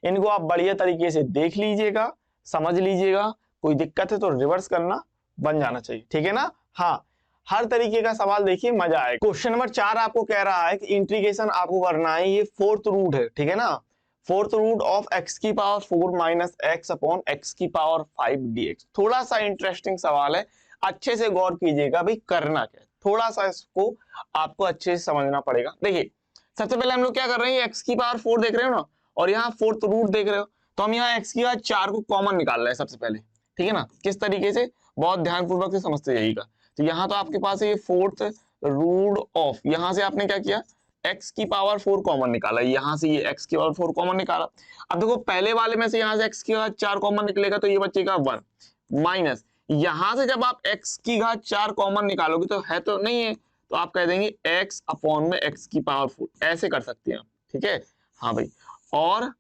इनको आप बढ़िया तरीके से देख लीजिएगा, समझ लीजिएगा, कोई दिक्कत है तो रिवर्स करना बन जाना चाहिए। ठीक है ना, हाँ हर तरीके का सवाल देखिए, मजा आएगा। क्वेश्चन नंबर 4 आपको कह रहा है कि इंटीग्रेशन आपको करना है, ये 4th रूट है। ठीक है ना, 4th रूट ऑफ x की power 4 minus x upon x की पावर 5 dx। थोड़ा सा इंटरेस्टिंग सवाल है, अच्छे से गौर कीजिएगा भाई करना क्या है, थोड़ा सा इसको आपको अच्छे से समझना पड़ेगा। देखिए सबसे पहले हम लोग क्या कर रहे हैं, x की पावर 4 देख रहे हो ना, और यहाँ 4th रूट देख रहे हो, तो हम यहाँ x की पावर 4 को कॉमन निकाल रहे हैं सबसे पहले। ठीक है ना, किस तरीके से, बहुत ध्यानपूर्वक से समझते जाइएगा। तो यहाँ तो आपके पास है ये 4th रूट ऑफ, यहाँ से आपने क्या किया, x की पावर 4 कॉमन निकाला, यहाँ से ये x की पावर 4 कॉमन निकाला। अब देखो पहले वाले में से यहाँ से x की घात 4 कॉमन निकलेगा तो ये बचेगा 1 माइनस, यहाँ से जब आप x की घात 4 कॉमन निकालोगे तो है तो नहीं है, तो आप कह देंगे x अपॉन में x की पावर 4, ऐसे कर सकते हैं आप। ठीक है, हाँ भाई, और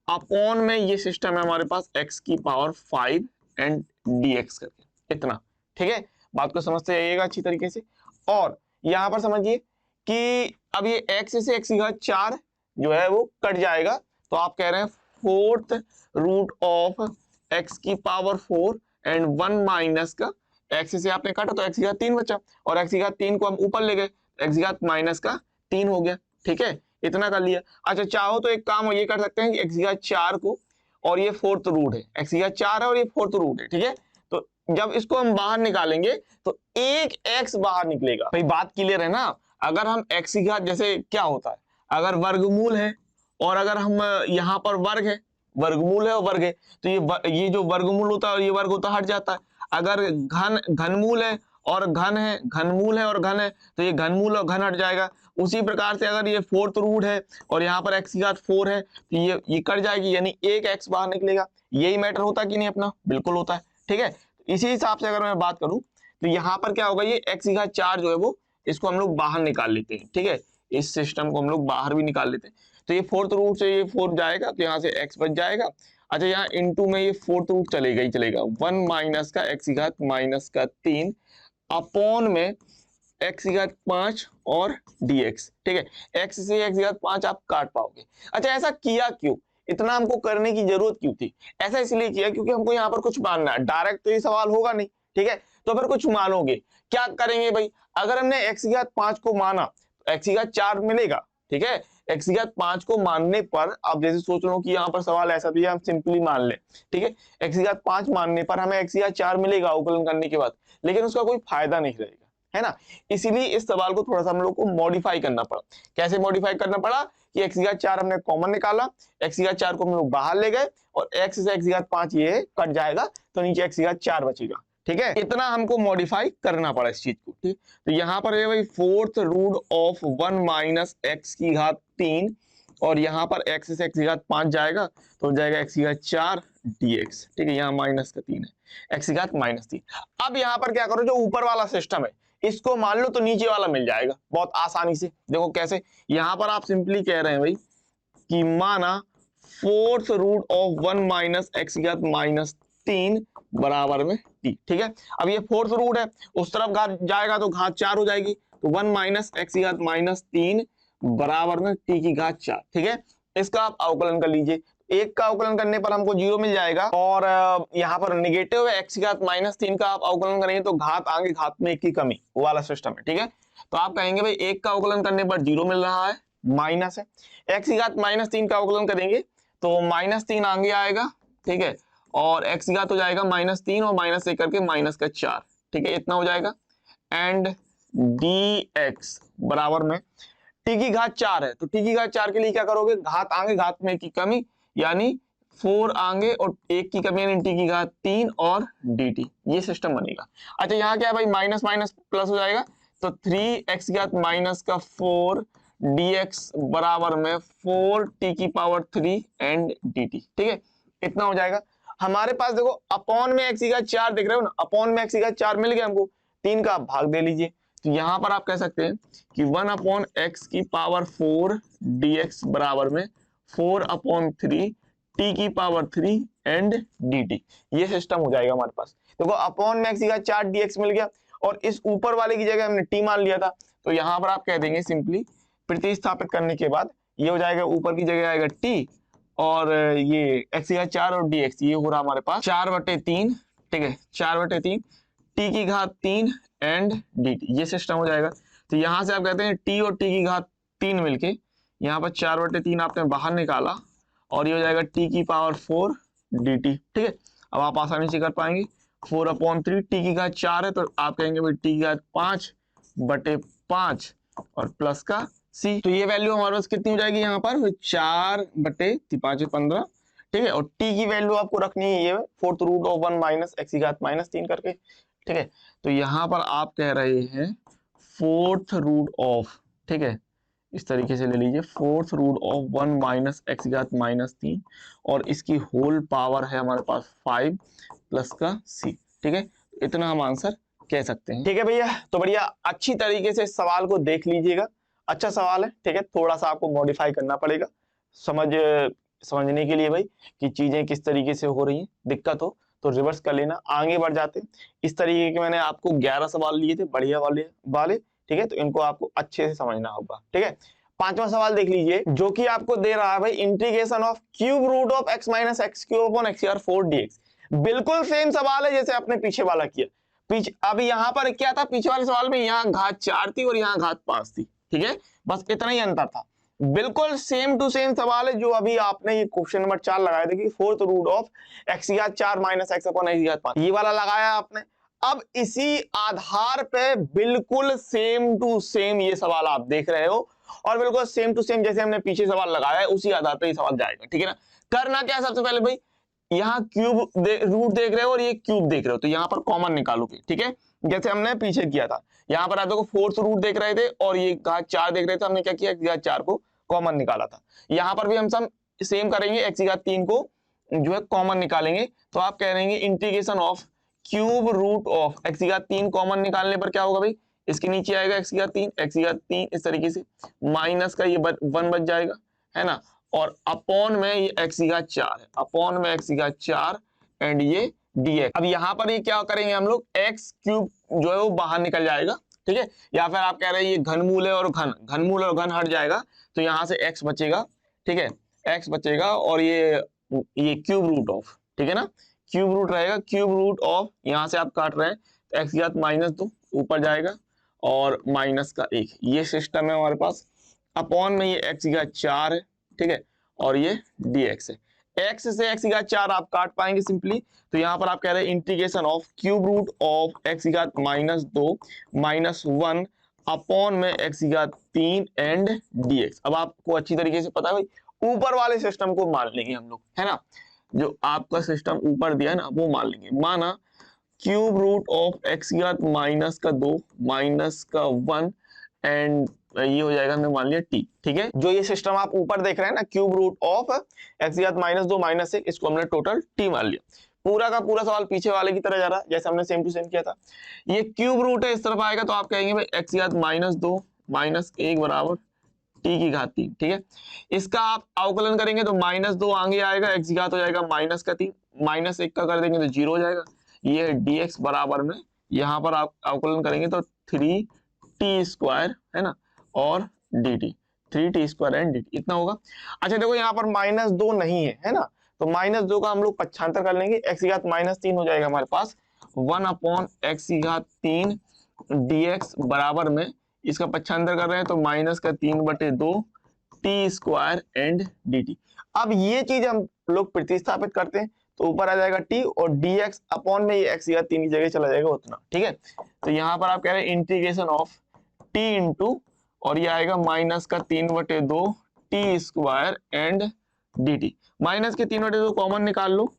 अपॉन में ये सिस्टम है हमारे पास x की पावर 5 एंड dx करके, इतना। ठीक है, बात को समझते जाइएगा अच्छी तरीके से। और यहां पर समझिए कि अब ये x से x की घात 4 जो है वो कट जाएगा, तो आप कह रहे हैं 4th रूट ऑफ x की पावर 4 एंड 1 माइनस का, x से आपने काटा तो x की घात 3 बचा, और x की घात 3 को हम ऊपर ले गए, x की घात माइनस का 3 हो गया। ठीक है, इतना कर लिया। अच्छा चाहो तो एक काम ये कर सकते हैं कि x की घात 4 को, और ये 4th रूट है, x की घात 4 है और ये 4th रूट है। ठीक है, तो जब इसको हम बाहर निकालेंगे तो एक x बाहर निकलेगा। भाई बात क्लियर है ना, अगर हम x की घात, जैसे क्या होता है, अगर वर्गमूल है और अगर हम यहाँ पर वर्ग है, वर्गमूल है और वर्ग है, तो ये जो वर्गमूल होता है ये वर्ग होता हट जाता है। अगर घनमूल है और घन है, घनमूल है और घन है, तो ये घनमूल और घन हट जाएगा। उसी प्रकार से अगर ये 4th रूट है और यहाँ पर x की घात 4 है तो ये कट जाएगी, यानी एक x बाहर निकलेगा। यही मैटर होता है कि नहीं अपना, बिल्कुल होता है। ठीक है, इसी हिसाब से अगर मैं बात करूं तो यहाँ पर क्या होगा, ये x की घात 4 जो है वो, इसको हम लोग बाहर निकाल लेते हैं। ठीक है, इस सिस्टम को हम लोग बाहर भी निकाल लेते हैं, तो ये 4th रूट से ये 4 जाएगा तो यहाँ से x बच जाएगा। अच्छा यहाँ इनटू में ये 4th रूट चलेगा ही चलेगा, 1 माइनस का x की घात माइनस का 3 अपॉन में x की घात 5 और dx। ठीक है, x से x की घात 5 आप काट पाओगे। अच्छा ऐसा किया क्यों, इतना हमको करने की जरूरत क्यों थी, ऐसा इसलिए किया क्योंकि हमको यहाँ पर कुछ मानना है, डायरेक्ट तो ये सवाल होगा नहीं। ठीक है, तो फिर कुछ मानोगे, क्या करेंगे भाई, अगर हमने x की घात 5 को माना तो x की घात 4 मिलेगा। ठीक है, x की घात 5 को मानने पर आप जैसे सोच लो कि यहाँ पर सवाल ऐसा दिया, हम सिंपली मान लें। ठीक है, x की घात 5 मानने पर हमें x की घात 4 मिलेगा अवकलन करने के बाद, लेकिन उसका कोई फायदा नहीं रहेगा, है ना। इसीलिए इस सवाल को थोड़ा सा हम लोग को मॉडिफाई करना पड़ा। कैसे मॉडिफाई करना पड़ा कि x की घात 4 हमने कॉमन निकाला, x की घात 4 को हम लोग बाहर ले गए और x से x की घात 5 ये कट जाएगा तो नीचे x की घात 4 बचेगा। ठीक है, इतना हमको मॉडिफाई करना पड़ा इस चीज को। ठीक, तो यहाँ पर है भाई 4th root of 1 minus x की घात 3 और यहाँ पर x से x की घात 5 जाएगा तो जाएगा x की घात 4 dx। ठीक है, यहाँ माइनस का 3 है, x की घात -3। अब यहाँ पर क्या करो, जो ऊपर वाला सिस्टम है इसको मान लो तो नीचे वाला मिल जाएगा बहुत आसानी से। देखो कैसे, यहां पर आप सिंपली कह रहे हैं भाई कि माना fourth root of 1 minus x की घात माइनस 3 बराबर में टी। ठीक है, अब ये फोर्थ रूट है, उस तरफ घात जाएगा तो घात 4 हो जाएगी, तो 1 माइनस एक्स की घात माइनस 3 बराबर में टी की घात 4। ठीक है, इसका आप अवकलन कर लीजिए, एक का अवकलन करने पर हमको 0 मिल जाएगा, और यहाँ पर निगेटिव है एक्स की घात माइनस 3 का आप अवकलन करेंगे तो घात आगे घात में 1 की कमी वाला सिस्टम है। ठीक है, तो आप कहेंगे भाई एक का अवकलन करने पर 0 मिल रहा है, माइनस है, एक्स की घात माइनस 3 का अवकलन करेंगे तो माइनस 3 आगे आएगा। ठीक है, और एक्स की घात हो जाएगा माइनस 3 और माइनस 1 करके माइनस का 4। ठीक है, इतना हो जाएगा, एंड डी एक्स बराबर में टी की घात 4 है, तो टी की घात 4 के लिए क्या करोगे, घात आगे घात में 1 की कमी, यानी 4 आगे और 1 की कमी, यानी टी की घात 3 और डी टी, ये सिस्टम बनेगा। अच्छा यहाँ क्या है भाई, माइनस माइनस प्लस हो जाएगा, तो 3x की घात माइनस का 4 dx बराबर में 4t की पावर 3 एंड dt। ठीक है, इतना हो जाएगा। हमारे पास देखो अपॉन में x की घात 4 दिख रहे हो ना, अपॉन में x की घात 4 मिल गया हमको, 3 का भाग दे लीजिए, तो यहां पर आप कह सकते हैं कि 1 अपॉन एक्स की पावर 4 dx बराबर में 4 अपॉन 3 t की पावर 3 एंड dt, ये सिस्टम हो जाएगा हमारे पास। देखो अपॉन में x की घात 4 dx मिल गया, और इस ऊपर वाले की जगह हमने t मान लिया था, तो यहां पर आप कह देंगे सिंपली प्रतिस्थापित करने के बाद ये हो जाएगा, ऊपर की जगह आएगा t, और ये x की घात 4 और dx, ये हो रहा हमारे पास 4/3। ठीक है, 4/3 t की घात 3 एंड dt, ये सिस्टम हो जाएगा। तो यहां से आप कहते हैं t और t की घात 3 मिलके यहाँ पर 4/3 आपने बाहर निकाला, और ये हो जाएगा t की पावर 4 dt। ठीक है, अब आप आसानी से कर पाएंगे, 4/3 t की घात 4 है, तो आप कहेंगे भाई t की घात 5/5 और प्लस का c, तो ये वैल्यू हमारे पास कितनी हो जाएगी यहाँ पर 4/5 15। ठीक है, और t की वैल्यू आपको रखनी है ये fourth root of 1 minus x की घात माइनस 3 करके। ठीक है, तो यहाँ पर आप कह रहे हैं फोर्थ रूट ऑफ, ठीक है इस तरीके से ले लीजिए, fourth root of 1 minus x की घात माइनस 3, और इसकी होल पावर है हमारे पास 5 प्लस का c। ठीक है, इतना हम आंसर कह सकते हैं। ठीक है भैया, तो बढ़िया अच्छी तरीके से सवाल को देख लीजिएगा, अच्छा सवाल है। ठीक है, थोड़ा सा आपको मॉडिफाई करना पड़ेगा समझने के लिए भाई कि चीजें किस तरीके से हो रही हैं, दिक्कत हो तो रिवर्स कर लेना, आगे बढ़ जाते। इस तरीके के मैंने आपको 11 सवाल लिए थे बढ़िया वाले। ठीक है, तो इनको आपको अच्छे से समझना होगा। ठीक है, 5वां सवाल देख लीजिए, जो कि आपको दे रहा है भाई integration of cube root of x minus x cube upon x square 4 dx। बिल्कुल सेम सवाल है जैसे आपने पीछे वाला किया। अब यहाँ पर क्या था, पीछे वाले सवाल में यहाँ घात 4 थी और यहाँ घात 5 थी। ठीक है, बस इतना ही अंतर था, बिल्कुल सेम टू सेम सवाल है जो अभी आपने ये क्वेश्चन नंबर 4 लगाया था कि फोर्थ रूट ऑफ एक्स की घात 4 माइनस एक्स अपॉन एक्स की घात 5, ये वाला लगाया आपने। अब इसी आधार पे बिल्कुल सेम टू सेम ये सवाल आप देख रहे हो, और बिल्कुल सेम टू सेम जैसे हमने पीछे सवाल लगाया है उसी आधार पे ये सवाल जाएगा। ठीक है ना, करना क्या है, सबसे पहले भाई यहाँ क्यूब रूट देख रहे हो और ये क्यूब देख रहे हो, तो यहाँ पर कॉमन निकालोगे। ठीक है, जैसे हमने पीछे किया था, यहाँ पर आप देखो फोर्थ रूट देख रहे थे और ये घात 4 देख रहे थे, हमने क्या किया, घात 4 को कॉमन निकाला था। यहाँ पर भी हम सब सेम करेंगे, एक्स की घात 3 को जो है कॉमन निकालेंगे, तो आप कह रहे हैं integration of cube root of x की घात 3 कॉमन निकालने पर क्या होगा भाई, इसके नीचे आएगा एक्स की घात 3, एक्स की घात 3 इस तरीके से, माइनस का ये 1 बच जाएगा, है ना, और अपॉन में ये एक्स की घात 4 है, अपॉन में एक्स की घात 4 एंड ये dx। अब यहाँ पर ये क्या करेंगे हम लोग, एक्स क्यूब जो है वो बाहर निकल जाएगा। ठीक है, या फिर आप कह रहे हैं ये घनमूल है और घनमूल और घन हट जाएगा, तो यहाँ से x बचेगा। ठीक है, x बचेगा, और ये क्यूब रूट ऑफ, ठीक है ना, क्यूब रूट रहेगा, क्यूब रूट ऑफ यहाँ से आप काट रहे हैं तो एक्स की घात -2 ऊपर जाएगा और माइनस का 1, ये सिस्टम है हमारे पास। अपॉन में ये एक्स की घात 4 है। ठीक है, और ये dx है, x से x की घात 4 आप काट पाएंगे सिंपली, तो यहाँ पर आप कह रहे हैं integration of cube root of x की घात -2 -1 अपॉन में x की घात 3 एंड dx। अब आपको अच्छी तरीके से पता है भाई, ऊपर वाले सिस्टम को मान लेंगे हम लोग, है ना, जो आपका सिस्टम ऊपर दिया है ना वो मान लेंगे। माना क्यूब रूट ऑफ x की घात -2 -1 एंड ये हो जाएगा, हमने मान लिया t। ठीक है, जो ये सिस्टम आप ऊपर देख रहे हैं ना, क्यूब रूट ऑफ एक्स की घात -2 -1, इसको हमने टोटल t मान लिया। पूरा का पूरा सवाल पीछे वाले की तरह जा रहा है, जैसे हमने सेम टू सेम किया था। ये क्यूब रूट है, इस तरफ आएगा तो आप कहेंगे भाई x की घात -2 -1 बराबर t की घात 3। ठीक है, इसका आप अवकलन करेंगे तो -2 आगे आएगा, x की घात हो जाएगा -3, -1 का कर देंगे तो 0 हो जाएगा। ये dx बराबर में यहाँ पर आप अवकलन करेंगे तो 3t² है ना, और dt, 3t² एंड dt इतना होगा। अच्छा देखो यहाँ पर -2 नहीं है ना, तो -2 का हम लोग पक्षांतर कर लेंगे, x की घात -3 हो जाएगा हमारे पास 1/x की घात 3 dx बराबर में, इसका पक्षांतर कर रहे हैं तो -3/2 t² एंड dt। अब ये चीज हम लोग प्रतिस्थापित करते हैं तो ऊपर आ जाएगा t और dx अपॉन में ये x की घात 3 की जगह चला जाएगा उतना। ठीक है, तो यहाँ पर आप कह रहे हैं इंटीग्रेशन ऑफ t इंटू और ये आएगा -3/2 t² एंड dt। माइनस के 3/2 कॉमन निकाल लो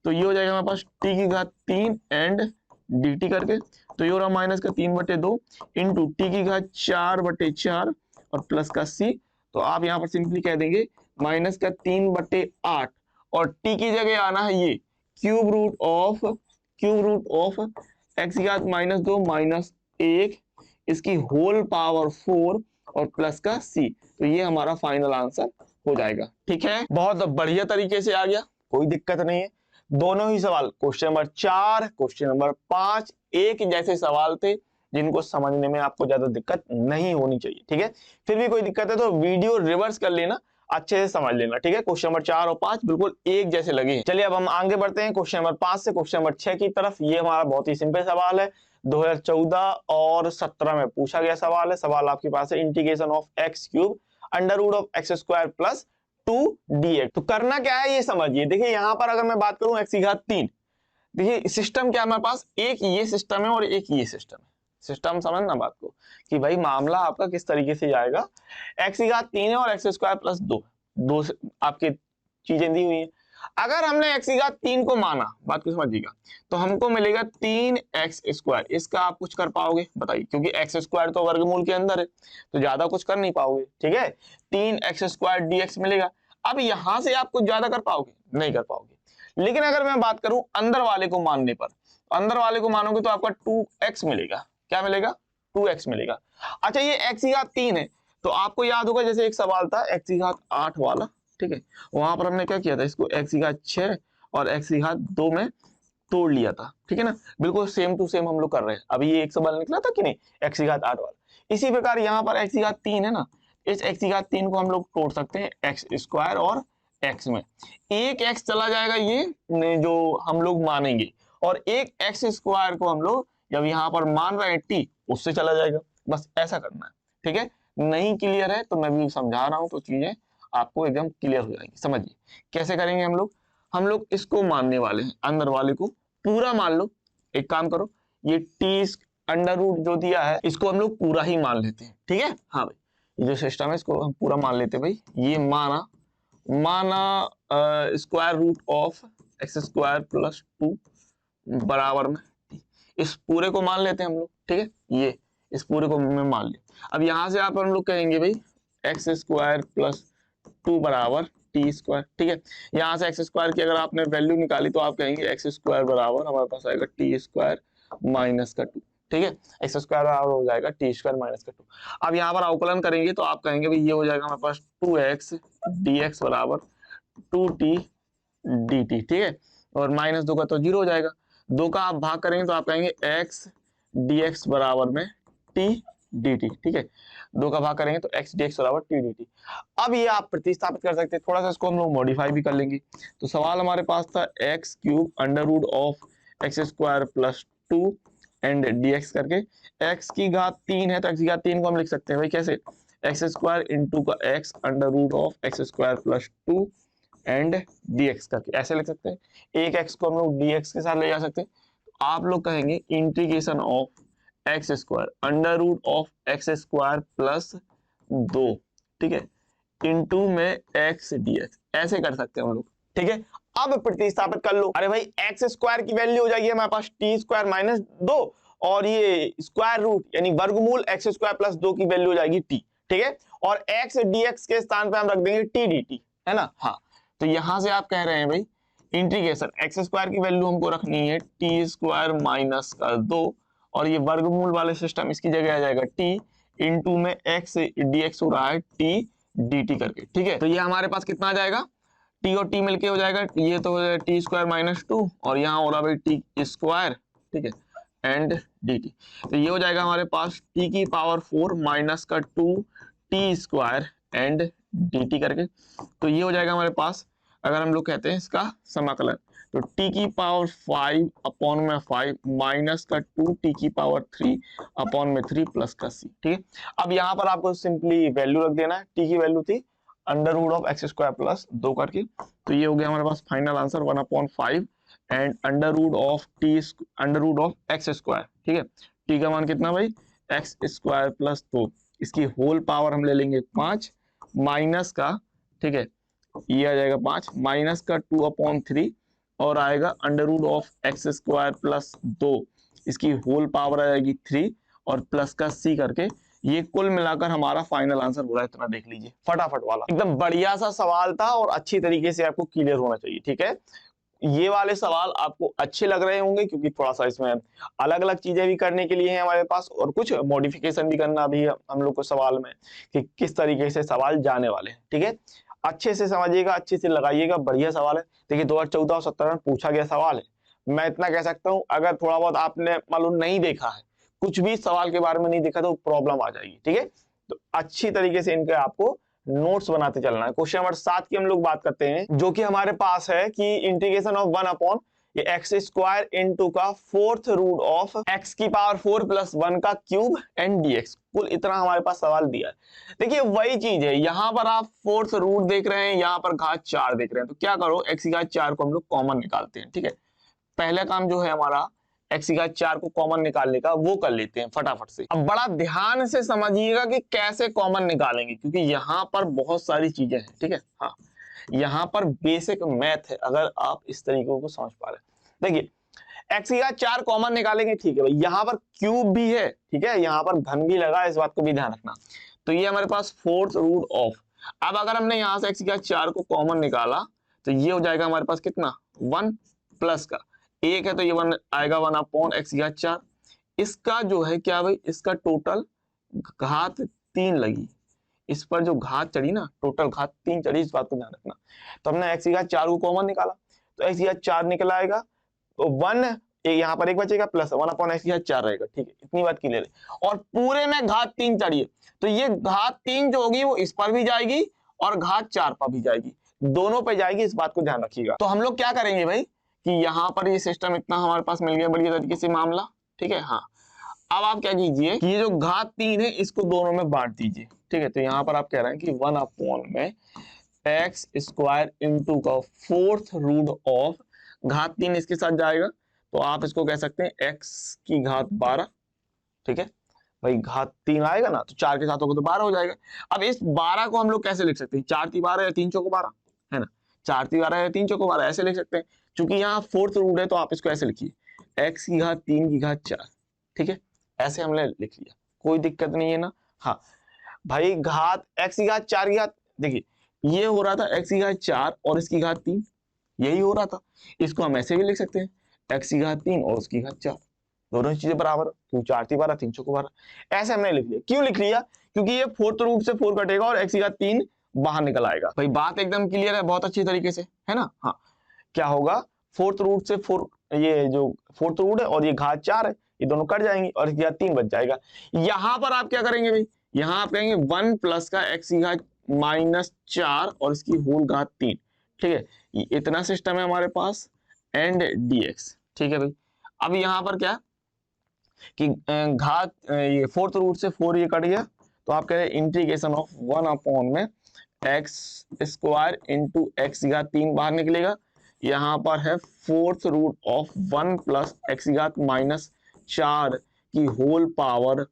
तो ये हो जाएगा हमारे पास t की घात 3 एंड dt करके, तो ये हो रहा -3/2 इंटू t की घात 4/4 और प्लस का c, तो आप यहाँ पर सिंपली कह देंगे -3/8 और t की जगह आना है ये क्यूब रूट ऑफ x की घात -2 -1 इसकी होल पावर 4 और प्लस का c, तो ये हमारा फाइनल आंसर हो जाएगा। ठीक है, बहुत बढ़िया तरीके से आ गया, कोई दिक्कत नहीं है। दोनों ही सवाल क्वेश्चन नंबर 4 क्वेश्चन नंबर 5 एक जैसे सवाल थे जिनको समझने में आपको ज्यादा दिक्कत नहीं होनी चाहिए। ठीक है, फिर भी कोई दिक्कत है तो वीडियो रिवर्स कर लेना, अच्छे से समझ लेना। ठीक है, क्वेश्चन नंबर 4 और 5 बिल्कुल एक जैसे लगे हैं। चलिए अब हम आगे बढ़ते हैं क्वेश्चन नंबर 5 से क्वेश्चन नंबर 6 की तरफ। ये हमारा बहुत ही सिंपल सवाल है, 2014 और 17 में पूछा गया सवाल है। सवाल आपके पास है integration of x³ √x² plus 2dx। तो करना क्या है ये समझिए। देखिए यहाँ पर अगर मैं बात करूं x की घात 3, देखिए सिस्टम क्या है हमारे पास, एक ये सिस्टम है और एक ये सिस्टम है। सिस्टम समझना बात को कि भाई मामला आपका किस तरीके से जाएगा। x की घात 3 है और x² प्लस 2 आपकी चीजें दी हुई है। अगर हमने x की घात 3 को माना, बात को समझिएगा, तो हमको मिलेगा 3x²। इसका आप कुछ कर पाओगे बताइए, क्योंकि x² तो वर्गमूल के अंदर है तो ज्यादा कुछ कर नहीं पाओगे। ठीक है, 3x² dx मिलेगा। अब यहां से आप कुछ ज्यादा कर पाओगे, नहीं कर पाओगे। लेकिन अगर मैं बात करूं अंदर वाले को मानने पर, अंदर वाले को मानोगे तो आपका 2x मिलेगा। क्या मिलेगा? 2x मिलेगा। अच्छा ये x की घात 3 है तो आपको याद होगा जैसे एक सवाल था x की घात 8 वाला। ठीक है, वहां पर हमने क्या किया था, इसको x की घात 6 और x की घात 2 में तोड़ लिया था। ठीक है ना, बिल्कुल सेम टू सेम हम लोग कर रहे हैं। अभी ये एक सवाल निकला था कि नहीं, x की घात 8 वाला। इसी प्रकार यहाँ पर x की घात 3 है ना, इस x की घात 3 को हम लोग तोड़ सकते हैं x² और x में। एक x चला जाएगा ये जो हम लोग मानेंगे, और एक x² को हम लोग जब यहाँ पर मान रहे हैं t, उससे चला जाएगा। बस ऐसा करना है। ठीक है, नहीं क्लियर है तो मैं भी समझा रहा हूं तो चीजें आपको एकदम क्लियर हो जाएंगी। समझिए कैसे करेंगे हम लोग इसको मानने वाले हैं, अंदर वाले को पूरा मान लो। एक काम करो, ये t² जो दिया है इसको हम लोग पूरा ही मान लेते हैं। ठीक है, हाँ भाई ये जो सिस्टम है इसको हम पूरा मान लेते हैं। भाई ये माना square root of x² plus 2 बराबर में इस पूरे को मान लेते हैं हम लोग। ठीक है, ये इस पूरे को मैं मान लिया। अब यहां से आप हम लोग कहेंगे भाई x² प्लस 2 बराबर t²। ठीक है, यहाँ से x² की अगर आपने वैल्यू निकाली तो आप कहेंगे x² बराबर हमारे पास आएगा t² माइनस का 2। ठीक है, x² बराबर हो जाएगा t² माइनस का 2। अब यहाँ पर अवकलन करेंगे तो आप कहेंगे भाई ये हो जाएगा हमारे पास 2x dx बराबर 2t dt। ठीक है, और -2 का तो 0 हो जाएगा। 2 का आप भाग करेंगे तो आप कहेंगे x dx बराबर में t dt। ठीक है, 2 का भाग करेंगे तो x dx बराबर t dt। अब ये आप प्रतिस्थापित कर सकते हैं, थोड़ा सा इसको हम लोग मॉडिफाई भी कर लेंगे। तो सवाल हमारे पास था x³ √x² plus 2 and dx करके। x की घात 3 है तो x की घात 3 को हम लिख सकते हैं भाई कैसे, x² इंटू का x √x² plus 2 and dx करके ऐसे लिख सकते हैं। एक x को हम लोग dx के साथ ले जा सकते हैं। तो आप लोग कहेंगे integration of x² √x² plus 2, ठीक है, इंटू में x dx ऐसे कर सकते हैं हम लोग। ठीक है, अब प्रतिस्थापित कर लो। अरे भाई x² की वैल्यू हो जाएगी हमारे पास t² माइनस 2 और ये स्क्वायर रूट यानी वर्गमूल x² प्लस 2 की वैल्यू हो जाएगी t। ठीक है, और x dx के स्थान पे हम रख देंगे t dt, है ना। हाँ, तो यहां से आप कह रहे हैं भाई इंटीग्रेशन एक्स स्क्वायर की वैल्यू हमको रखनी है टी स्क्वायर माइनस का 2, और ये वर्गमूल वाले सिस्टम इसकी जगह आ जाएगा टी इंटू में एक्स dx हो रहा है टी dt करके, ठीक है। तो ये हमारे पास कितना आ जाएगा, टी और टी मिलके हो जाएगा, ये तो हो जाएगा टी स्क्वायर माइनस 2 और यहाँ हो रहा भाई टी स्क्वायर, ठीक है, एंड dt। तो ये हो जाएगा हमारे पास t की पावर 4 माइनस का 2 टी स्क्वायर एंड dt करके। तो ये हो जाएगा हमारे पास, अगर हम लोग कहते हैं इसका समाकलन, तो t की पावर 5 अपॉन में 5 माइनस का 2 t की पावर 3 अपॉन में 3 प्लस का c, ठीक है। अब यहाँ पर आपको सिंपली वैल्यू रख देना है, t की वैल्यू थी under root of x square plus 2 करके, तो ये हो गया हमारे पास final answer 1/5 and under root of T under root of x square, ठीक है। टी का मान कितना भाई, एक्स स्क्वायर प्लस 2, इसकी होल पावर हम ले लेंगे 5 माइनस का, ठीक है, ये आ जाएगा 5 माइनस का 2/3 और आएगा under root of x square plus 2, इसकी होल पावर आ जाएगी 3 और प्लस का c करके। ये कुल मिलाकर हमारा फाइनल आंसर हो रहा है, इतना देख लीजिए, फटाफट वाला एकदम बढ़िया सा सवाल था और अच्छी तरीके से आपको क्लियर होना चाहिए, ठीक है। ये वाले सवाल आपको अच्छे लग रहे होंगे क्योंकि थोड़ा सा इसमें अलग अलग चीजें भी करने के लिए हैं हमारे पास और कुछ मॉडिफिकेशन भी करना भी हम लोग को सवाल में कि किस तरीके से सवाल जाने वाले हैं, ठीक है। अच्छे से समझिएगा, अच्छे से लगाइएगा, बढ़िया सवाल है। देखिए 2014 और 17 में पूछा गया सवाल है। मैं इतना कह सकता हूँ, अगर थोड़ा बहुत आपने मालूम नहीं देखा है, कुछ भी सवाल के बारे में नहीं देखा तो प्रॉब्लम आ जाएगी, ठीक है। तो अच्छी तरीके से इनके आपको नोट्स बनाते चलना है। क्वेश्चन नंबर 7 की हम लोग बात करते हैं, जो कि हमारे पास है कि इंटीग्रेशन ऑफ 1 अपॉन ये एक्स स्क्वायर इंटू का 4th रूट ऑफ एक्स की पावर 4 प्लस 1 का क्यूब एंड dx। कुल इतना हमारे पास सवाल दिया है। देखिए वही चीज है, यहाँ पर आप 4th रूट देख रहे हैं, यहाँ पर घात 4 देख रहे हैं, तो क्या करो एक्स की घात 4 को हम लोग कॉमन निकालते हैं, ठीक है। पहला काम जो है हमारा एक्स की घात 4 को कॉमन निकालने का, वो कर लेते हैं फटाफट से। अब बड़ा ध्यान से समझिएगा कि कैसे कॉमन निकालेंगे, क्योंकि यहाँ पर बहुत सारी चीजें हैं, ठीक है। हाँ, यहाँ पर बेसिक मैथ है, अगर आप इस तरीके को समझ पा रहे हैं। देखिए एक्स की घात 4 कॉमन निकालेंगे, ठीक है भाई, यहाँ पर क्यूब भी है, ठीक है, यहाँ पर घन भी लगा है, इस बात को भी ध्यान रखना। तो ये हमारे पास 4th रूट ऑफ, अब अगर हमने यहाँ से एक्स की घात 4 को कॉमन निकाला तो ये हो जाएगा हमारे पास कितना, 1 प्लस का एक है तो ये 1 आएगा 1 अपॉन एक्स की घात 4। इसका जो है क्या भाई, इसका टोटल घात 3 लगी, इस पर जो घात चढ़ी ना, टोटल घात 3 चढ़ी, इस बात को ध्यान रखना। तो हमने एक्स की घात 4 को कॉमन निकाला तो एक्स की घात 4 निकल आएगा, तो 1 यहाँ पर एक बचेगा प्लस 1 अपॉन एक्स की घात 4 रहेगा, ठीक है, इतनी बात क्लियर है। और पूरे में घात 3 चढ़ी है, तो ये घात 3 जो होगी वो इस पर भी जाएगी और घात 4 पर भी जाएगी, दोनों पे जाएगी, इस बात को ध्यान रखिएगा। तो हम लोग क्या करेंगे भाई कि यहाँ पर ये सिस्टम इतना हमारे पास मिल गया बढ़िया तरीके से मामला, ठीक है। हाँ, अब आप क्या कीजिए कि ये जो घात 3 है इसको दोनों में बांट दीजिए, ठीक है। तो यहाँ पर आप कह रहे हैं कि 1 अपॉन में एक्स स्क्वायर इंटू का 4th रूट ऑफ घात 3 इसके साथ जाएगा, तो आप इसको कह सकते हैं एक्स की घात 12, ठीक है भाई, घात 3 आएगा ना तो 4 के साथ होगा तो 12 हो जाएगा। अब इस 12 को हम लोग कैसे लिख सकते हैं, 4 × 12 या 3 × 12 है ना, 4 × 12 या 3 × 12 ऐसे लिख सकते हैं। चूंकि यहाँ 4th रूट है तो आप इसको ऐसे लिखिए एक्स की घात 3 की घात 4, ठीक है, ऐसे हमने लिख लिया, कोई दिक्कत नहीं है ना। हाँ भाई, घात एक्स की घात 4 की घात, देखिए ये हो रहा था एक्स की घात 4 और इसकी घात 3, यही हो रहा था। इसको हम ऐसे भी लिख सकते हैं एक्स की घात 3 और उसकी घात 4, दोनों चीजें बराबर, क्यों 4 × 12 3 × 12, ऐसे हमने लिख लिया। क्यों लिख लिया, क्योंकि ये 4th रूट से 4 कटेगा और एक्स की घात 3 बाहर निकल आएगा। भाई बात एकदम क्लियर है, बहुत अच्छी तरीके से, है ना। हाँ, क्या होगा 4th रूट से 4, ये जो 4th रूट है और ये घात 4 है, ये दोनों कट जाएंगी और इसकी घात 3 बच जाएगा। यहाँ पर आप क्या करेंगे भाई, यहाँ आप कहेंगे 1 प्लस का एक्स की घात -4 और इसकी होल घात 3, ठीक है, इतना सिस्टम है हमारे पास एंड dx, ठीक है भाई। अब यहाँ पर क्या कि घात ये 4th रूट से 4 ये कट गया, तो आप कह रहे हैं इंटीग्रेशन ऑफ 1 अपॉन में एक्स स्क्वायर इंटू एक्स की घात 3 बाहर निकलेगा, यहाँ पर है 4th root of 1 plus x की घात -4 की होल पावर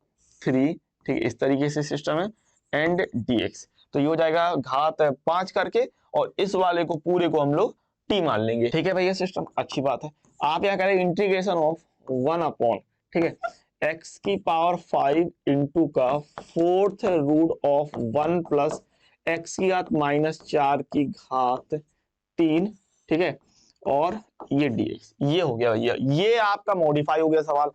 3, ठीक है, इस तरीके से सिस्टम है एंड dx। तो ये हो जाएगा घात 5 करके और इस वाले को पूरे को हम लोग t मान लेंगे, ठीक है भैया, सिस्टम अच्छी बात है। आप यहाँ करें इंटीग्रेशन ऑफ 1 अपॉन, ठीक है, एक्स की पावर 5 इंटू का 4th root of 1 plus x की घात -4 की घात 3, ठीक है, और ये dx, ये हो गया भैया, ये आपका मॉडिफाई हो गया सवाल।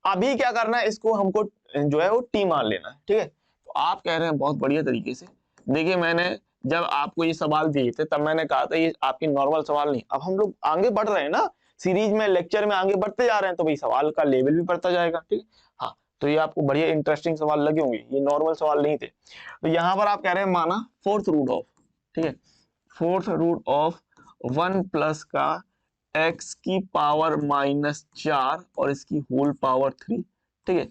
अभी क्या करना है, इसको हमको जो है वो t मान लेना है, ठीक है। तो आप कह रहे हैं बहुत बढ़िया तरीके से। देखिए मैंने जब आपको ये सवाल दिए थे तब मैंने कहा था ये आपकी नॉर्मल सवाल नहीं। अब हम लोग आगे बढ़ रहे हैं ना, सीरीज में, लेक्चर में आगे बढ़ते जा रहे हैं, तो भाई सवाल का लेवल भी बढ़ता जाएगा, ठीक है। हाँ, तो ये आपको बढ़िया इंटरेस्टिंग सवाल लगे होंगे, ये नॉर्मल सवाल नहीं थे। तो यहाँ पर आप कह रहे हैं माना फोर्थ रूट ऑफ, ठीक है, फोर्थ रूट ऑफ 1 प्लस का x की पावर -4 और इसकी होल पावर 3, ठीक है।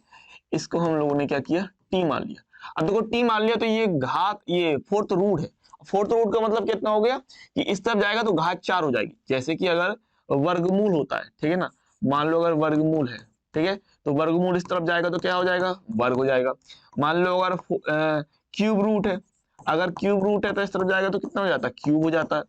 इसको हम लोगों ने क्या किया, t मान लिया। अब देखो t मान लिया तो ये घात, ये फोर्थ रूट है। फोर्थ रूट का मतलब कितना हो गया कि इस तरफ जाएगा तो घात 4 हो जाएगी। जैसे कि अगर वर्गमूल होता है, ठीक है ना, मान लो अगर वर्गमूल है, ठीक है, तो वर्गमूल इस तरफ जाएगा तो क्या हो जाएगा, वर्ग हो जाएगा। मान लो अगर क्यूब रूट है, अगर क्यूब रूट है तो इस तरफ जाएगा तो कितना हो जाता है, क्यूब हो जाता है।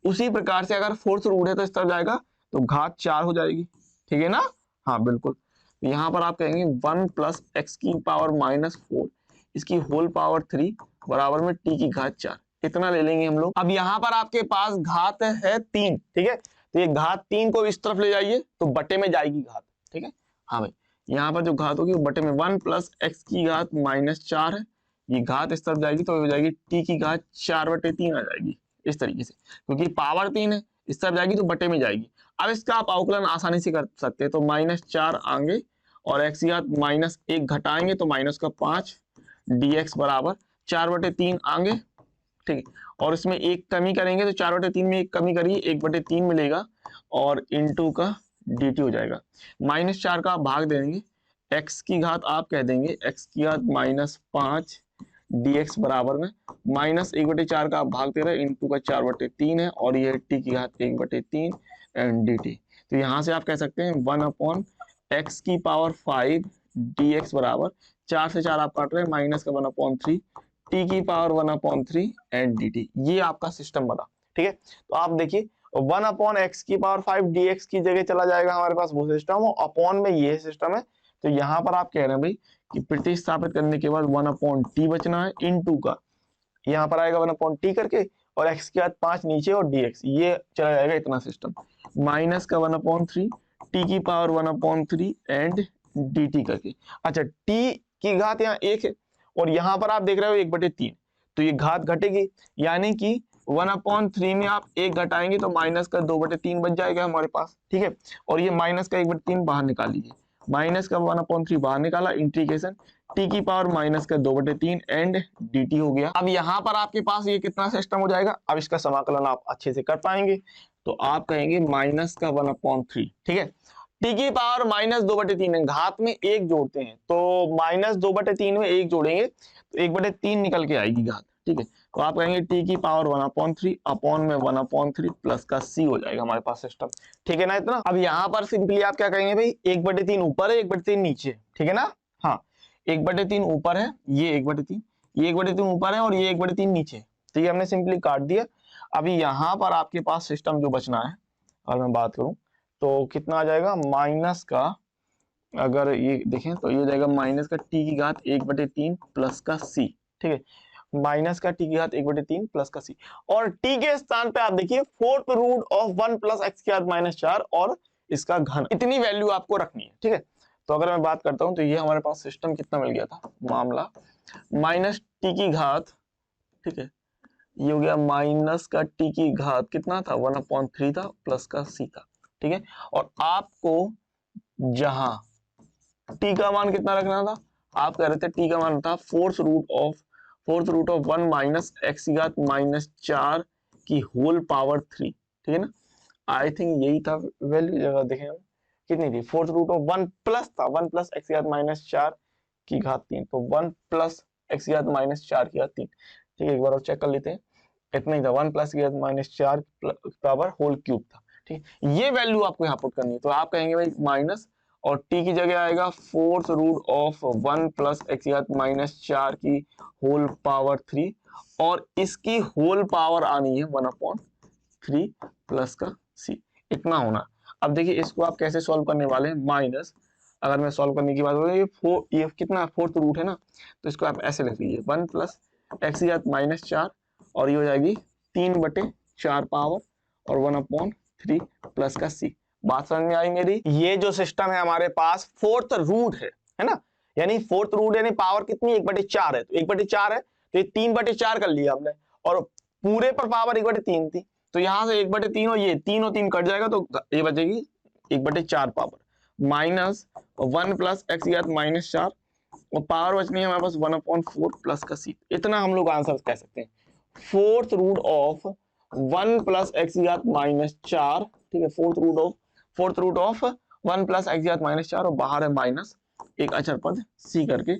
उसी प्रकार से अगर फोर्थ रूट है तो इस तरफ जाएगा तो घात 4 हो जाएगी, ठीक है ना। हाँ बिल्कुल। तो यहाँ पर आप कहेंगे 1 प्लस एक्स की पावर -4 इसकी होल पावर 3 बराबर में t की घात 4, इतना ले लेंगे हम लोग। अब यहाँ पर आपके पास घात है 3, ठीक है, तो ये घात 3 को इस तरफ ले जाइए तो बटे में जाएगी घात, ठीक है। हाँ भाई, यहाँ पर जो घात होगी वो बटे में 1 प्लस एक्स की घात -4 है, ये घात इस तरफ जाएगी तो हो जाएगी t की घात 4/3 आ जाएगी, इस तरीके से। क्योंकि पावर 3 है, इस तरफ जाएगी तो बटे में जाएगी। अब इसका आप अवकलन आसानी से कर सकते हैं, तो -4 आगे और x की घात -1 घटाएंगे तो -5 dx बराबर 4/3 आगे, ठीक है। और इसमें एक कमी करेंगे तो 4/3 में एक कमी करिए, 1/3 मिलेगा और इंटू का dt हो जाएगा। -4 का आप भाग दे देंगे, x की घात आप कह देंगे x की घात -5 dx बराबर में -1/4 का आप भाग दे रहे हैं, इंटू का 4/3 है और ये t की घात 1/3 एंड dt। तो यहाँ से आप कह सकते हैं 1/x की पावर 5 dx बराबर 4 से 4 आप काट रहे हैं, माइनस का 1/3 t की पावर 1/3 एंड dt। ये आपका सिस्टम बना, ठीक है। तो आप देखिए 1/x की पावर 5 dx की जगह चला जाएगा हमारे पास वो सिस्टम, और अपॉन में ये सिस्टम है। तो यहाँ पर आप कह रहे हैं भाई कि प्रतिस्थापित करने के बाद 1/t बचना है, इनटू का यहाँ पर आएगा 1/t करके और x की घात 5 नीचे और dx, ये चला जाएगा इतना सिस्टम, माइनस का 1/3 t की पावर 1/3 एंड dt करके। अच्छा, t की घात यहाँ 1 है और यहाँ पर आप देख रहे हो 1/3, तो ये घात घटेगी, यानी कि 1/3 में आप 1 घटाएंगे तो माइनस का 2/3 बच जाएगा हमारे पास, ठीक है। और ये माइनस का 1/3 बाहर निकाल लीजिए, माइनस का 1/3 बाहर निकाला, इंटीग्रेशन t की पावर माइनस का 2/3 एंड dt हो गया। अब यहाँ पर आपके पास ये कितना सिस्टम हो जाएगा, अब इसका समाकलन आप अच्छे से कर पाएंगे। तो आप कहेंगे माइनस का 1/3, ठीक है, t की पावर -2/3 है, घात में 1 जोड़ते हैं तो -2/3 में 1 जोड़ेंगे तो 1/3 निकल के आएगी घात, ठीक है। तो आप कहेंगे t की पावर 1/3 अपॉन में 1/3 प्लस का c हो जाएगा हमारे पास सिस्टम, ठीक है ना इतना। अब यहाँ पर सिंपली आप क्या कहेंगे भाई, 1/3 ऊपर है, 1/3 नीचे, ठीक है ना। हाँ, 1/3 ऊपर है, ये 1/3, ये 1/3 ऊपर है और ये 1/3 नीचे, तो ये हमने सिंपली काट दिया। अभी यहाँ पर आपके पास सिस्टम जो बचना है, अगर मैं बात करूं तो कितना आ जाएगा, माइनस का, अगर ये देखें तो ये हो जाएगा माइनस का t की घात 1/3 प्लस का c, ठीक है, माइनस का t की घात 1/3 प्लस का c, और t के स्थान पे आप देखिए fourth root of 1 plus x की घात -4 और इसका घन, इतनी वैल्यू आपको रखनी है, ठीक है। तो अगर मैं बात करता हूं तो ये हमारे पास सिस्टम कितना मिल गया था, मामला माइनस t की घात, ठीक है, ये हो गया माइनस का t की घात कितना था, 1/3 था प्लस का c था, ठीक है। और आपको जहां t का मान कितना रखना था, आप कह रहे थे t का मान था fourth root of 1 minus x की घात -4 की होल पावर 3, ठीक है ना। आई थिंक यही था वैल्यू, जगह देखें हम कितनी थी, फोर्थ रूट ऑफ 1 प्लस था, 1 प्लस एक्स की घात -4 की घात 3, तो 1 प्लस एक्स की घात -4 की घात 3, ठीक है। एक बार और चेक कर लेते हैं, इतना ही था, 1 प्लस की घात -4 पावर होल क्यूब था, ठीक है। ये वैल्यू आपको यहाँ पुट करनी है, तो आप कहेंगे भाई माइनस और t की जगह आएगा fourth root of 1 plus x की घात -4 की होल पावर 3 और इसकी होल पावर आनी है 1/3 प्लस का c, इतना होना। अब देखिए इसको आप कैसे सॉल्व करने वाले हैं, माइनस, अगर मैं सॉल्व करने की बात करूँ, ये कितना फोर्थ रूट है ना, तो इसको आप ऐसे लिख लीजिए 1 प्लस एक्स की घात -4 और ये हो जाएगी 3/4 पावर और 1/3 3 प्लस का c। बात समझ में आई मेरी? ये जो सिस्टम है हमारे पास फोर्थ रूट है ना, यानी फोर्थ रूट यानी पावर कितनी 1/4 है, तो 1/4 है तो ये 3/4 कर लिया हमने, और पूरे पर पावर 1/3 थी, तो यहां से 1/3 और ये 3 और 3 कट जाएगा तो ये बचेगी 1/4 पावर माइनस 1 प्लस एक्स की घात -4 और पावर बचनी है हमारे पास 1/4 प्लस का c। इतना हम लोग आंसर कह सकते हैं, fourth root of 1 plus x की घात -4, ठीक है, fourth root of 1 plus x की घात -4 और बाहर है माइनस एक अचर पद c करके,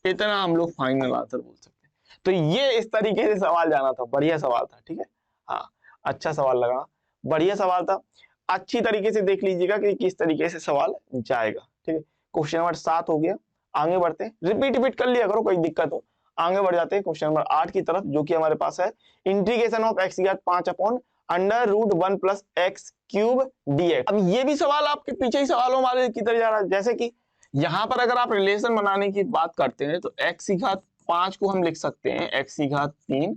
इतना हम लोग फाइनल आंसर बोल सकते हैं। तो ये इस तरीके से सवाल जाना था, बढ़िया सवाल था, ठीक है, हाँ अच्छा सवाल लगा, बढ़िया सवाल था। अच्छी तरीके से देख लीजिएगा कि किस तरीके से सवाल जाएगा, ठीक है। क्वेश्चन नंबर 7 हो गया, आगे बढ़ते हैं, रिपीट कर लिया करो, कोई दिक्कत हो आगे बढ़ जाते हैं क्वेश्चन नंबर 8 की तरफ, जो कि हमारे पास है इंटीग्रेशन ऑफ एक्स की घात 5 upon under root 1 plus x cube dx। अब ये भी सवाल आपके पीछे ही सवालों वाले की तरह जा रहा है, जैसे कि यहां पर अगर आप रिलेशन बनाने की बात करते हैं तो एक्स की घात 5 को हम लिख सकते हैं एक्स की घात 3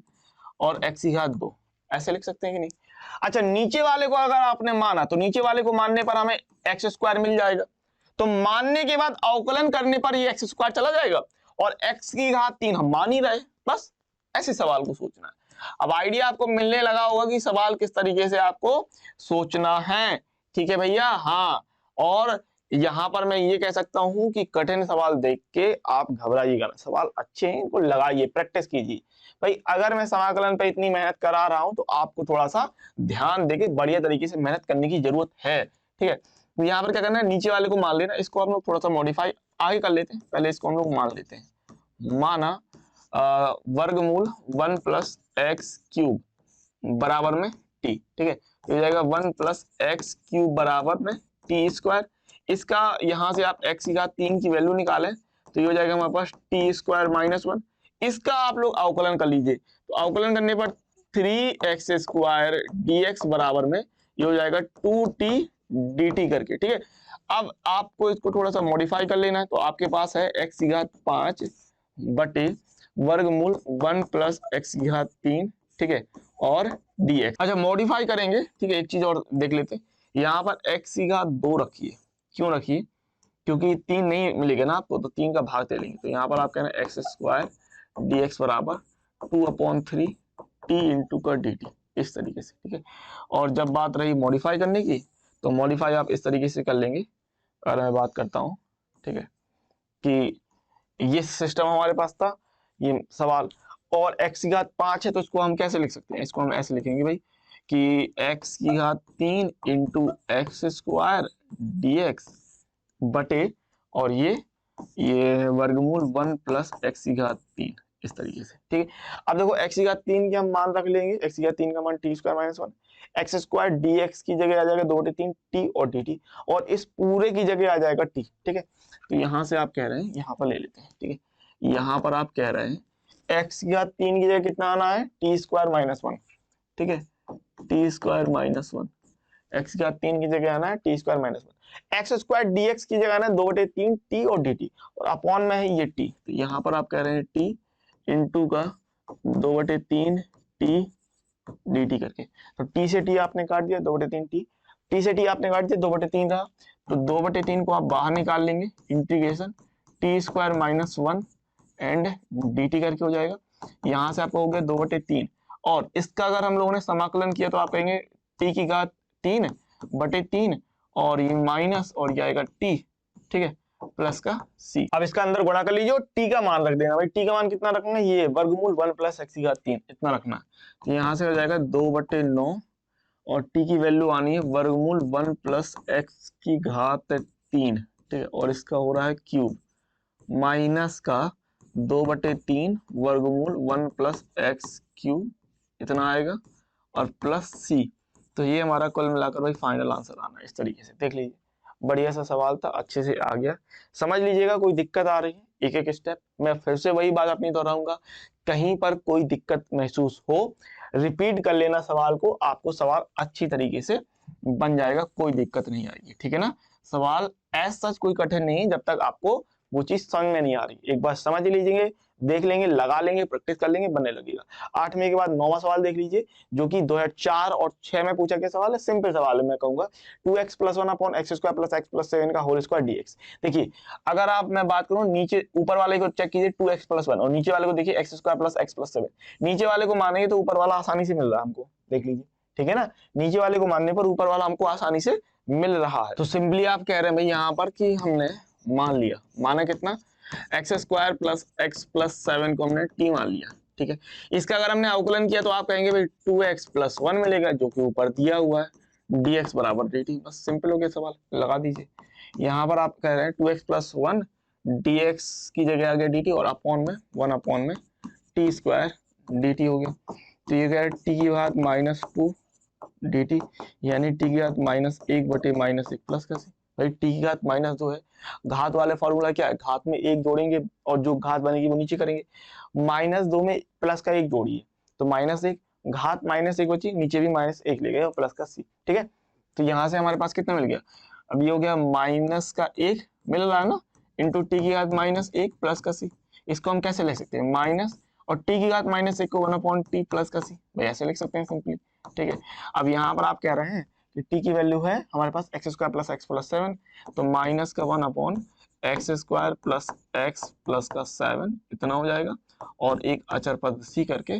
और एक्स की घात 2, ऐसे लिख सकते हैं कि नहीं? अच्छा, नीचे वाले को अगर आपने माना तो नीचे वाले को मानने पर हमें एक्स स्क्वायर मिल जाएगा, तो मानने के बाद अवकलन करने पर ये एक्स स्क्वायर चला जाएगा और एक्स की घात 3 हम मान ही रहे, बस ऐसे सवाल को सोचना है। अब आइडिया आपको मिलने लगा होगा कि सवाल किस तरीके से आपको सोचना है, ठीक है भैया, हाँ। और यहां पर मैं ये कह सकता हूं कि कठिन सवाल देख के आप घबराइएगा, सवाल अच्छे हैं इनको लगाइए, प्रैक्टिस कीजिए भाई। अगर मैं समाकलन पे इतनी मेहनत करा रहा हूं तो आपको थोड़ा सा ध्यान देके बढ़िया तरीके से मेहनत करने की जरूरत है, ठीक है। तो यहाँ पर क्या करना है, नीचे वाले को मान लेना, इसको हम लोग थोड़ा सा मॉडिफाई आगे कर लेते हैं, पहले इसको हम लोग मान लेते हैं। माना वर्गमूल 1 प्लस एक्स क्यूब बराबर में टी, ठीक है, तो हो जाएगा 1 प्लस एक्स क्यूब बराबर में टी स्क्वायर। इसका यहां से आप एक्स की घात 3 की वैल्यू निकालें तो ये हो जाएगा हमारे पास टी स्क्वायर -1। इसका आप लोग अवकलन कर लीजिए, तो अवकलन करने पर 3x स्क्वायर dx बराबर में ये हो जाएगा 2t dt करके, ठीक है। अब आपको इसको थोड़ा सा मॉडिफाई कर लेना है, तो आपके पास है x की घात 5 बटे वर्गमूल 1 प्लस एक्स की घात 3, ठीक है, और dx। अच्छा, मॉडिफाई करेंगे, ठीक है, एक चीज और देख लेते हैं, यहाँ पर x की घात 2 रखिए, क्यों रखिए, क्योंकि 3 नहीं मिलेगा ना आपको, तो 3 का भाग दे लेंगे, तो यहाँ पर आप कह रहे हैं एक्स स्क्वायर dx बराबर 2/3 t इंटू का dt, इस तरीके से, ठीक है। और जब बात रही मॉडिफाई करने की, तो मॉडिफाई आप इस तरीके से कर लेंगे, अगर मैं बात करता हूँ, ठीक है, कि ये सिस्टम हमारे पास था, ये सवाल, और x की घात 5 है तो इसको हम कैसे लिख सकते हैं, इसको हम ऐसे लिखेंगे भाई कि x की घात 3 इंटू एक्स स्क्वायर dx बटे, और ये वर्गमूल 1 प्लस एक्स की घात 3, इस तरीके से, ठीक है। अब देखो x की घात 3 की हम मान रख लेंगे, x की घात 3 का मान T square -1, x square dx की जगह आ जाएगा 2/3 t और dt, और इस पूरे की जगह आ जाएगा t, ठीक है। तो यहां से आप कह रहे हैं, यहाँ पर ले लेते हैं, ठीक है, यहाँ पर आप कह रहे हैं x की घात 3 की जगह कितना आना है, टी स्क्वायर -1, ठीक है, टी स्क्वायर -1, एक्स की घात 3 की जगह आना है T square -1, x square dx की जगह आना है 2/3 t और dt, और अपॉन में है ये t, तो यहाँ पर आप कह रहे हैं t इंटू का 2/3 t dt करके, तो t से t आपने काट दिया 2/3 t से t आपने काट दिया 2/3 रहा, तो 2/3 को आप बाहर निकाल लेंगे, integration T square -1 and dt करके हो जाएगा, यहाँ से आपको हो गया 2/3, और इसका अगर हम लोगों ने समाकलन किया तो आप कहेंगे t की घात 3/3 और ये माइनस और ये आएगा t, ठीक है, प्लस का c। अब इसका अंदर गुणा कर लीजिए, t का मान रख देना भाई, t का मान कितना रखना है, ये वर्गमूल 1 प्लस एक्स की घात 3 इतना रखना है, तो यहाँ से हो जाएगा 2/9 और t की वैल्यू आनी है वर्गमूल 1 प्लस एक्स की घात 3, ठीक है, और इसका हो रहा है क्यूब माइनस का 2/3 वर्गमूल 1 प्लस एक्स क्यूब, इतना आएगा, और प्लस c। तो ये हमारा कुल मिलाकर भाई फाइनल आंसर आना है, इस तरीके से देख लीजिए, बढ़िया सा सवाल था, अच्छे से आ गया, समझ लीजिएगा। कोई दिक्कत आ रही है एक एक स्टेप, मैं फिर से वही बात अपनी दोहराऊंगा, कहीं पर कोई दिक्कत महसूस हो रिपीट कर लेना सवाल को, आपको सवाल अच्छी तरीके से बन जाएगा, कोई दिक्कत नहीं आएगी, ठीक है ना। सवाल एज सच कोई कठिन नहीं, जब तक आपको वो चीज समझ में नहीं आ रही। एक बार समझ लीजिए, देख लेंगे, लगा लेंगे, प्रैक्टिस कर लेंगे, बनने लगेगा। 8वें के बाद 9वां सवाल देख लीजिए, जो कि 2004 और 6 में पूछा गया सवाल है। सिंपल सवाल है, मैं कहूंगा 2x + 1 upon x square plus x plus 7 का होल स्क्वायर dx। देखिए, अगर आप मैं बात करूं, नीचे ऊपर वाले को चेक कीजिए 2x + 1 और नीचे वाले को देखिए x square plus x plus 7। नीचे वाले को मानेंगे तो ऊपर वाला आसानी से मिल रहा है हमको, देख लीजिए, ठीक है ना। नीचे वाले को मानने पर ऊपर वाला हमको आसानी से मिल रहा है। तो सिंपली आप कह रहे हैं भाई यहाँ पर कि हमने मान लिया, माना कितना, x square plus x plus 7 को हमने t मान लिया, ठीक है। इसका अगर हमने अवकलन किया तो आप कहेंगे भाई 2x + 1 मिलेगा, जो कि ऊपर दिया हुआ है, dx बराबर dt। बस सिंपल हो गया, सवाल लगा दीजिए। यहाँ पर आप कह रहे हैं 2x + 1 dx की जगह आ गया dt और अपॉन में 1 अपॉन में t स्क्वायर dt हो गया। तो ये क्या है, t की घात -2 dt, यानी t की घात -1 बटे -1 प्लस का सी। भाई t की घात -2 है, घात वाले फॉर्मूला क्या है, घात में 1 जोड़ेंगे और जो घात बनेगी वो नीचे करेंगे। -2 में प्लस का 1 जोड़िए तो -1, घात -1 बची, नीचे भी -1 ले गए और प्लस का सी, ठीक है। तो यहाँ से हमारे पास कितना मिल गया, अब ये हो गया -1 मिल रहा है ना, इंटू टी की घात -1 प्लस का सी। इसको हम कैसे ले सकते हैं, माइनस और टी की घात -1 को 1/t प्लस का सी, भाई ऐसे लिख सकते हैं सिंपली, ठीक है। अब यहाँ पर आप कह रहे हैं कि t की वैल्यू है हमारे पास x square plus x plus 7, तो माइनस का 1/x square plus x plus का 7 इतना हो जाएगा, और एक अचर पद c करके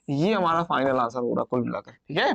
ये हमारा फाइनल आंसर होगा कुल मिलाकर, ठीक है।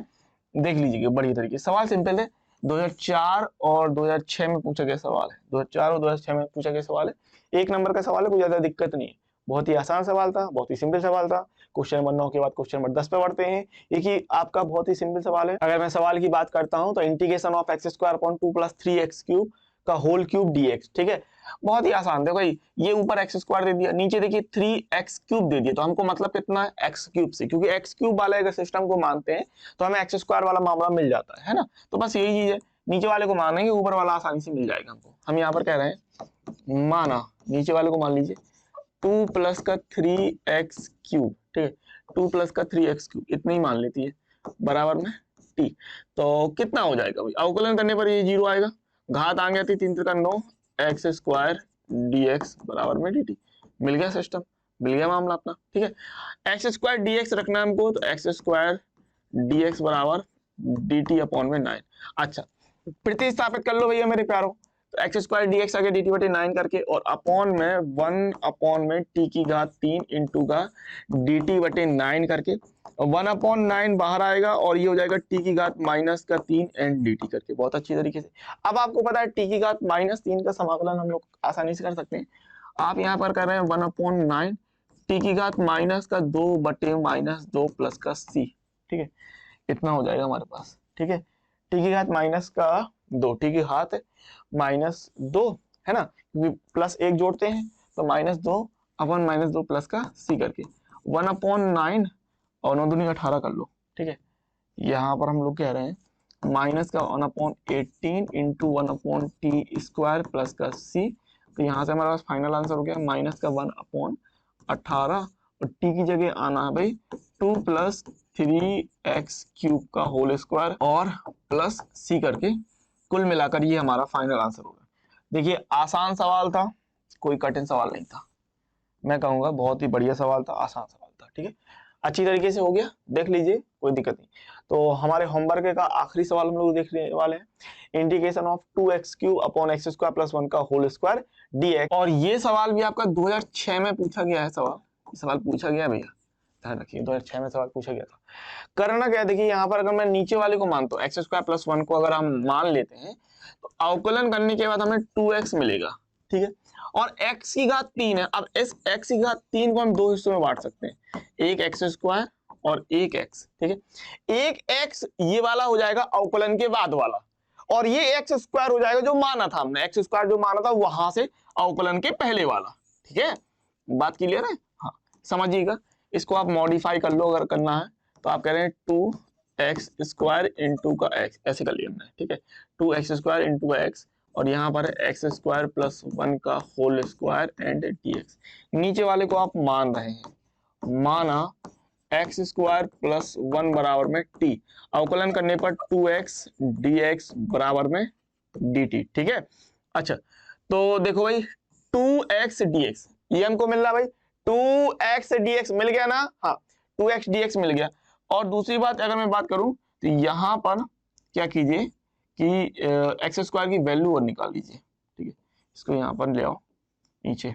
देख लीजिए बढ़िया तरीके, सवाल सिंपल है, 2004 और 2006 में पूछा गया सवाल है, 2004 और 2006 में पूछा गया सवाल है। 1 नंबर का सवाल है, कोई ज्यादा दिक्कत नहीं है, बहुत ही आसान सवाल था, बहुत ही सिंपल सवाल था। क्वेश्चन नंबर 9 के बाद क्वेश्चन नंबर 10 पे बढ़ते हैं। एक ही आपका बहुत ही सिंपल सवाल है। अगर मैं सवाल की बात करता हूं तो integration of x square upon 2 + 3x cube का होल क्यूब dx, ठीक है। बहुत ही आसान, देखो भाई ये ऊपर x स्क्वायर दे दिया, नीचे देखिए 3x क्यूब दे दिया, तो हमको मतलब कितना है, x क्यूब से, क्योंकि x क्यूब वाले अगर सिस्टम को मानते हैं तो हमें x स्क्वायर वाला मामला मिल जाता है ना। तो बस यही चीज है, नीचे वाले को मानेंगे, ऊपर वाला आसानी से मिल जाएगा हमको। हम यहाँ पर कह रहे हैं, माना नीचे वाले को मान लीजिए 2 प्लस का 3x क्यूब, ठीक है, 2 प्लस का 3x क्यूब इतना ही मान लेती है, बराबर में t। तो कितना हो जाएगा भाई, अवकलन करने पर ये 0 आएगा, घात आ गया थी 3 × 9 x स्क्वायर dx बराबर में dt। मिल गया सिस्टम, मिल गया मामला अपना, ठीक है। x स्क्वायर dx रखना है हमको, तो x स्क्वायर dx बराबर dt अपॉन में 9। अच्छा, प्रतिस्थापित कर लो भैया मेरे प्यारों, तो एक्स स्क्वायर डी एक्स आगे डी टी बटे 9 करके, और अपॉन में 1 अपॉन में टी की घात 3 इंटू का डी टी बटे 9 करके, 1/9 बाहर आएगा और ये हो जाएगा टी की घात -3 एंड डी टी करके, बहुत अच्छी तरीके से। अब आपको पता है टी की घात -3 का समाकलन हम लोग आसानी से कर सकते हैं। आप यहाँ पर कर रहे हैं 1/9 टी की घात -2 बटे -2 प्लस का सी, ठीक है, इतना हो जाएगा हमारे पास, ठीक है। टी की घात -2, टी की घात -2 है ना, क्योंकि +1 जोड़ते हैं तो -2 अपन -2 प्लस का सी करके 1/9 और 9 दूनी 18 कर लो, ठीक है। यहाँ पर हम लोग कह रहे हैं माइनस का 1/18 इंटू 1/t स्क्वायर प्लस का सी। तो यहाँ से हमारे पास फाइनल आंसर हो गया -1/18, और टी की जगह आना है भाई 2 + 3x क्यूब का होल स्क्वायर और प्लस सी करके, कुल मिलाकर ये हमारा फाइनल आंसर होगा। देखिए आसान सवाल था, कोई कठिन सवाल नहीं था, मैं कहूंगा बहुत ही बढ़िया सवाल था, आसान सवाल था, ठीक है, अच्छी तरीके से हो गया, देख लीजिए कोई दिक्कत नहीं। तो हमारे होमवर्क का आखिरी सवाल हम लोग देखने वाले हैं, integration of 2x cube upon x square plus 1 का होल स्क्वायर dx। और ये सवाल भी आपका 2006 में पूछा गया है, सवाल पूछा गया भैया, ध्यान रखिए 2006 में सवाल पूछा गया था। करना क्या है, देखिए यहाँ पर अगर मैं नीचे वाले को मानता हूँ x स्क्वायर प्लस 1 को अगर हम मान लेते हैं तो अवकलन करने के बाद हमें 2x मिलेगा, ठीक है, और x की घात 3 है। अब इस x की घात 3 को हम दो हिस्सों में बांट सकते हैं, एक x स्क्वायर और एक x, ठीक है। एक x ये वाला हो जाएगा अवकलन के बाद वाला, और ये x स्क्वायर हो जाएगा जो माना था हमने, x स्क्वायर जो माना था वहां से अवकलन के पहले वाला, ठीक है, बात क्लियर है। हाँ समझिएगा, इसको आप मॉडिफाई कर लो अगर करना है तो आप कह रहे हैं 2x स्क्वायर इंटू का x, ऐसे कर लिया हमने, ठीक है, 2x स्क्वायर इंटू x, और यहाँ पर x स्क्वायर प्लस 1 का होल स्क्वायर एंड dx। नीचे वाले को आप मान रहे हैं, माना x स्क्वायर प्लस 1 बराबर में t, अवकलन करने पर 2x dx बराबर में dt, ठीक है। अच्छा तो देखो भाई 2x dx, ये हमको मिल रहा भाई 2x dx मिल गया ना, हाँ 2x dx मिल गया। और दूसरी बात अगर मैं बात करूं तो यहाँ पर क्या कीजिए कि एक्स स्क्वायर की वैल्यू और निकाल लीजिए, ठीक है। इसको यहाँ पर ले आओ नीचे,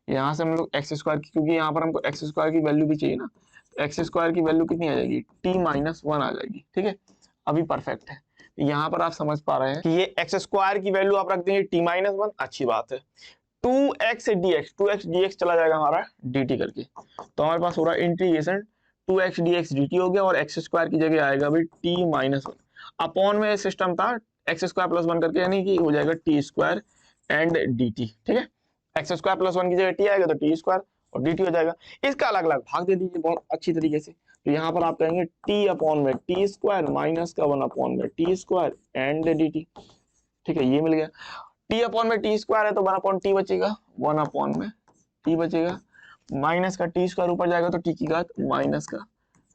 यहाँ से हम लोग एक्स स्क्वायर की, क्योंकि यहाँ पर हमको एक्स स्क्वायर की वैल्यू भी चाहिए ना, तो एक्स स्क्वायर की वैल्यू कितनी आ जाएगी, t-1 आ जाएगी, ठीक है। अभी परफेक्ट है, यहाँ पर आप समझ पा रहे हैं कि ये एक्स स्क्वायर की वैल्यू आप रख देंगे t-1, अच्छी बात है। 2x dx चला जाएगा हमारा dt करके, तो हमारे पास हो रहा है इंटीग्रेशन 2x dx dt हो गया, और एक्स स्क्वायर की जगह आएगा भाई t-1 अपॉन में सिस्टम था एक्स स्क्वायर प्लस 1 करके, यानी कि हो जाएगा टी स्क्वायर एंड dt, ठीक है। एक्स स्क्वायर प्लस 1 की जगह t आएगा तो टी स्क्वायर और dt हो जाएगा। इसका अलग अलग भाग दे दीजिए बहुत अच्छी तरीके से, तो यहाँ पर आप कहेंगे t अपॉन में टी स्क्वायर माइनस का 1 अपॉन में टी स्क्वायर एंड dt, ठीक है। ये मिल गया, t अपॉन में टी स्क्वायर है तो 1 अपॉन टी बचेगा, 1 अपॉन में t बचेगा, माइनस का टी स्क्वायर ऊपर जाएगा तो t की घात माइनस का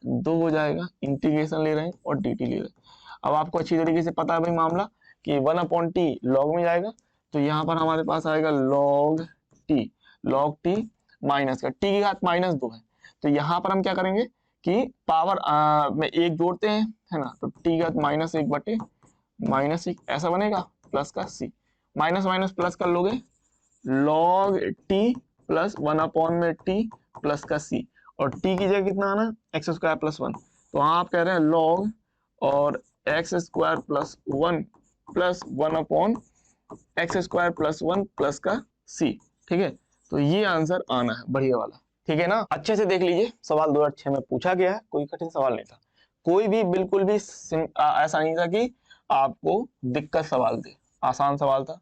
2 हो जाएगा, इंटीग्रेशन ले रहे हैं और dt ले रहे हैं। अब आपको अच्छी तरीके से पता है भाई मामला कि 1 अपॉन टी लॉग में जाएगा, तो यहाँ पर हमारे पास आएगा लॉग टी माइनस का टी की घात -2 है, तो यहाँ पर हम क्या करेंगे कि पावर में एक जोड़ते हैं, है ना, तो टी की घात -1 बटे -1 ऐसा बनेगा, प्लस का सी, माइनस माइनस प्लस कर लोगे, लॉग टी प्लस 1 अपॉन में टी प्लस का सी, और टी की जगह कितना आना, एक्स स्क्वायर प्लस 1, तो आप कह रहे हैं लॉग और x square plus 1 plus 1 upon x square plus 1 plus का सी, ठीक है। तो ये आंसर आना है बढ़िया वाला, ठीक है ना। अच्छे से देख लीजिए, सवाल 2006 में पूछा गया है, कोई कठिन सवाल नहीं था, कोई भी बिल्कुल भी ऐसा नहीं था कि आपको दिक्कत सवाल दे, आसान सवाल था,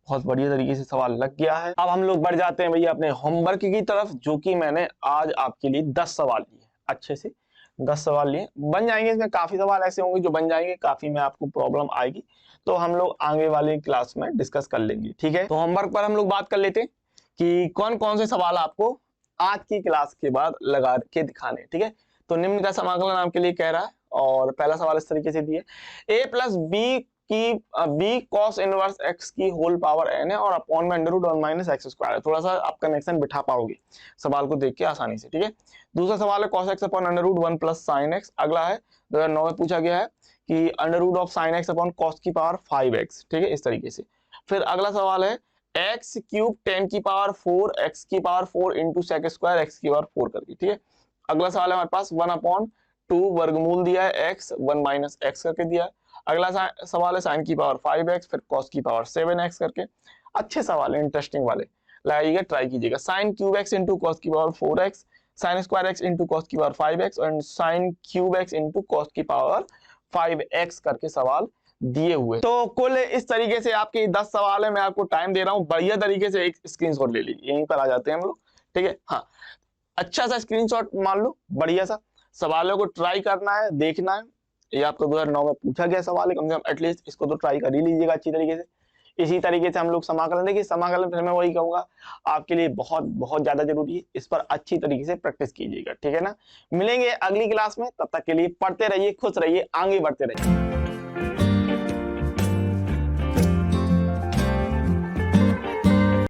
बहुत बढ़िया तरीके से सवाल लग गया है। अब हम लोग बढ़ जाते हैं भैया अपने होमवर्क की तरफ, जो कि मैंने आज आपके लिए 10 सवाल लिए, अच्छे से 10 सवाल लिए, बन जाएंगे। इसमें काफी सवाल ऐसे होंगे जो बन जाएंगे, काफी में आपको प्रॉब्लम आएगी, तो हम लोग आगे वाले क्लास में डिस्कस कर लेंगे, ठीक है। तो होमवर्क पर हम लोग बात कर लेते हैं कि कौन कौन से सवाल आपको आज की क्लास के बाद लगा के दिखाने, ठीक है। तो निम्न का समाकलन आपके लिए कह रहा है, और पहला सवाल इस तरीके से दिया, a प्लस बी की बी कॉस इनवर्स एक्स की होल पावर n है, और अपॉन में under root 1 minus x square है। थोड़ा सा आप कनेक्शन बिठा पाओगे सवाल को देख के आसानी से, ठीक है। दूसरा सवाल है cos x upon under root 1 plus sine x. अगला है 2009 में पूछा गया है कि under root of sine x upon cos की पावर 5x, ठीक है, इस तरीके से। फिर अगला सवाल है एक्स क्यूब 10 की पावर 4 एक्स की power 4 into sec square x की पावर 4 करके, ठीक है। अगला सवाल है हमारे पास 1/2 वर्गमूल दिया है x 1 माइनस एक्स करके दिया है। अगला सवाल है साइन की पावर 5x, फिर कॉस की पावर 7x करके। अच्छे सवाल है, इंटरेस्टिंग वाले, लगाइएगा, ट्राई कीजिएगा। Sine cube X into cos की power 4x, sine square X into cos की पावर 5x, और sine cube X into cos की पावर 5x करके सवाल दिए हुए। तो कुल इस तरीके से आपके 10 सवाल है, मैं आपको टाइम दे रहा हूँ, बढ़िया तरीके से एक स्क्रीनशॉट ले लीजिए, यहीं पर आ जाते हैं हम लोग, ठीक है। हाँ, अच्छा सा स्क्रीनशॉट मान लो, बढ़िया सा, सवालों को ट्राई करना है, देखना है। ये आपको 2009 में पूछा गया सवाल है, कम से कम एटलीस्ट इसको तो ट्राई कर ही लीजिएगा अच्छी तरीके से। इसी तरीके से हम लोग समाकलन, देखिए समाकलन फिर मैं वही कहूंगा आपके लिए बहुत बहुत ज्यादा जरूरी है, इस पर अच्छी तरीके से प्रैक्टिस कीजिएगा, ठीक है ना। मिलेंगे अगली क्लास में, तब तक के लिए पढ़ते रहिए, खुश रहिए, आगे बढ़ते रहिए।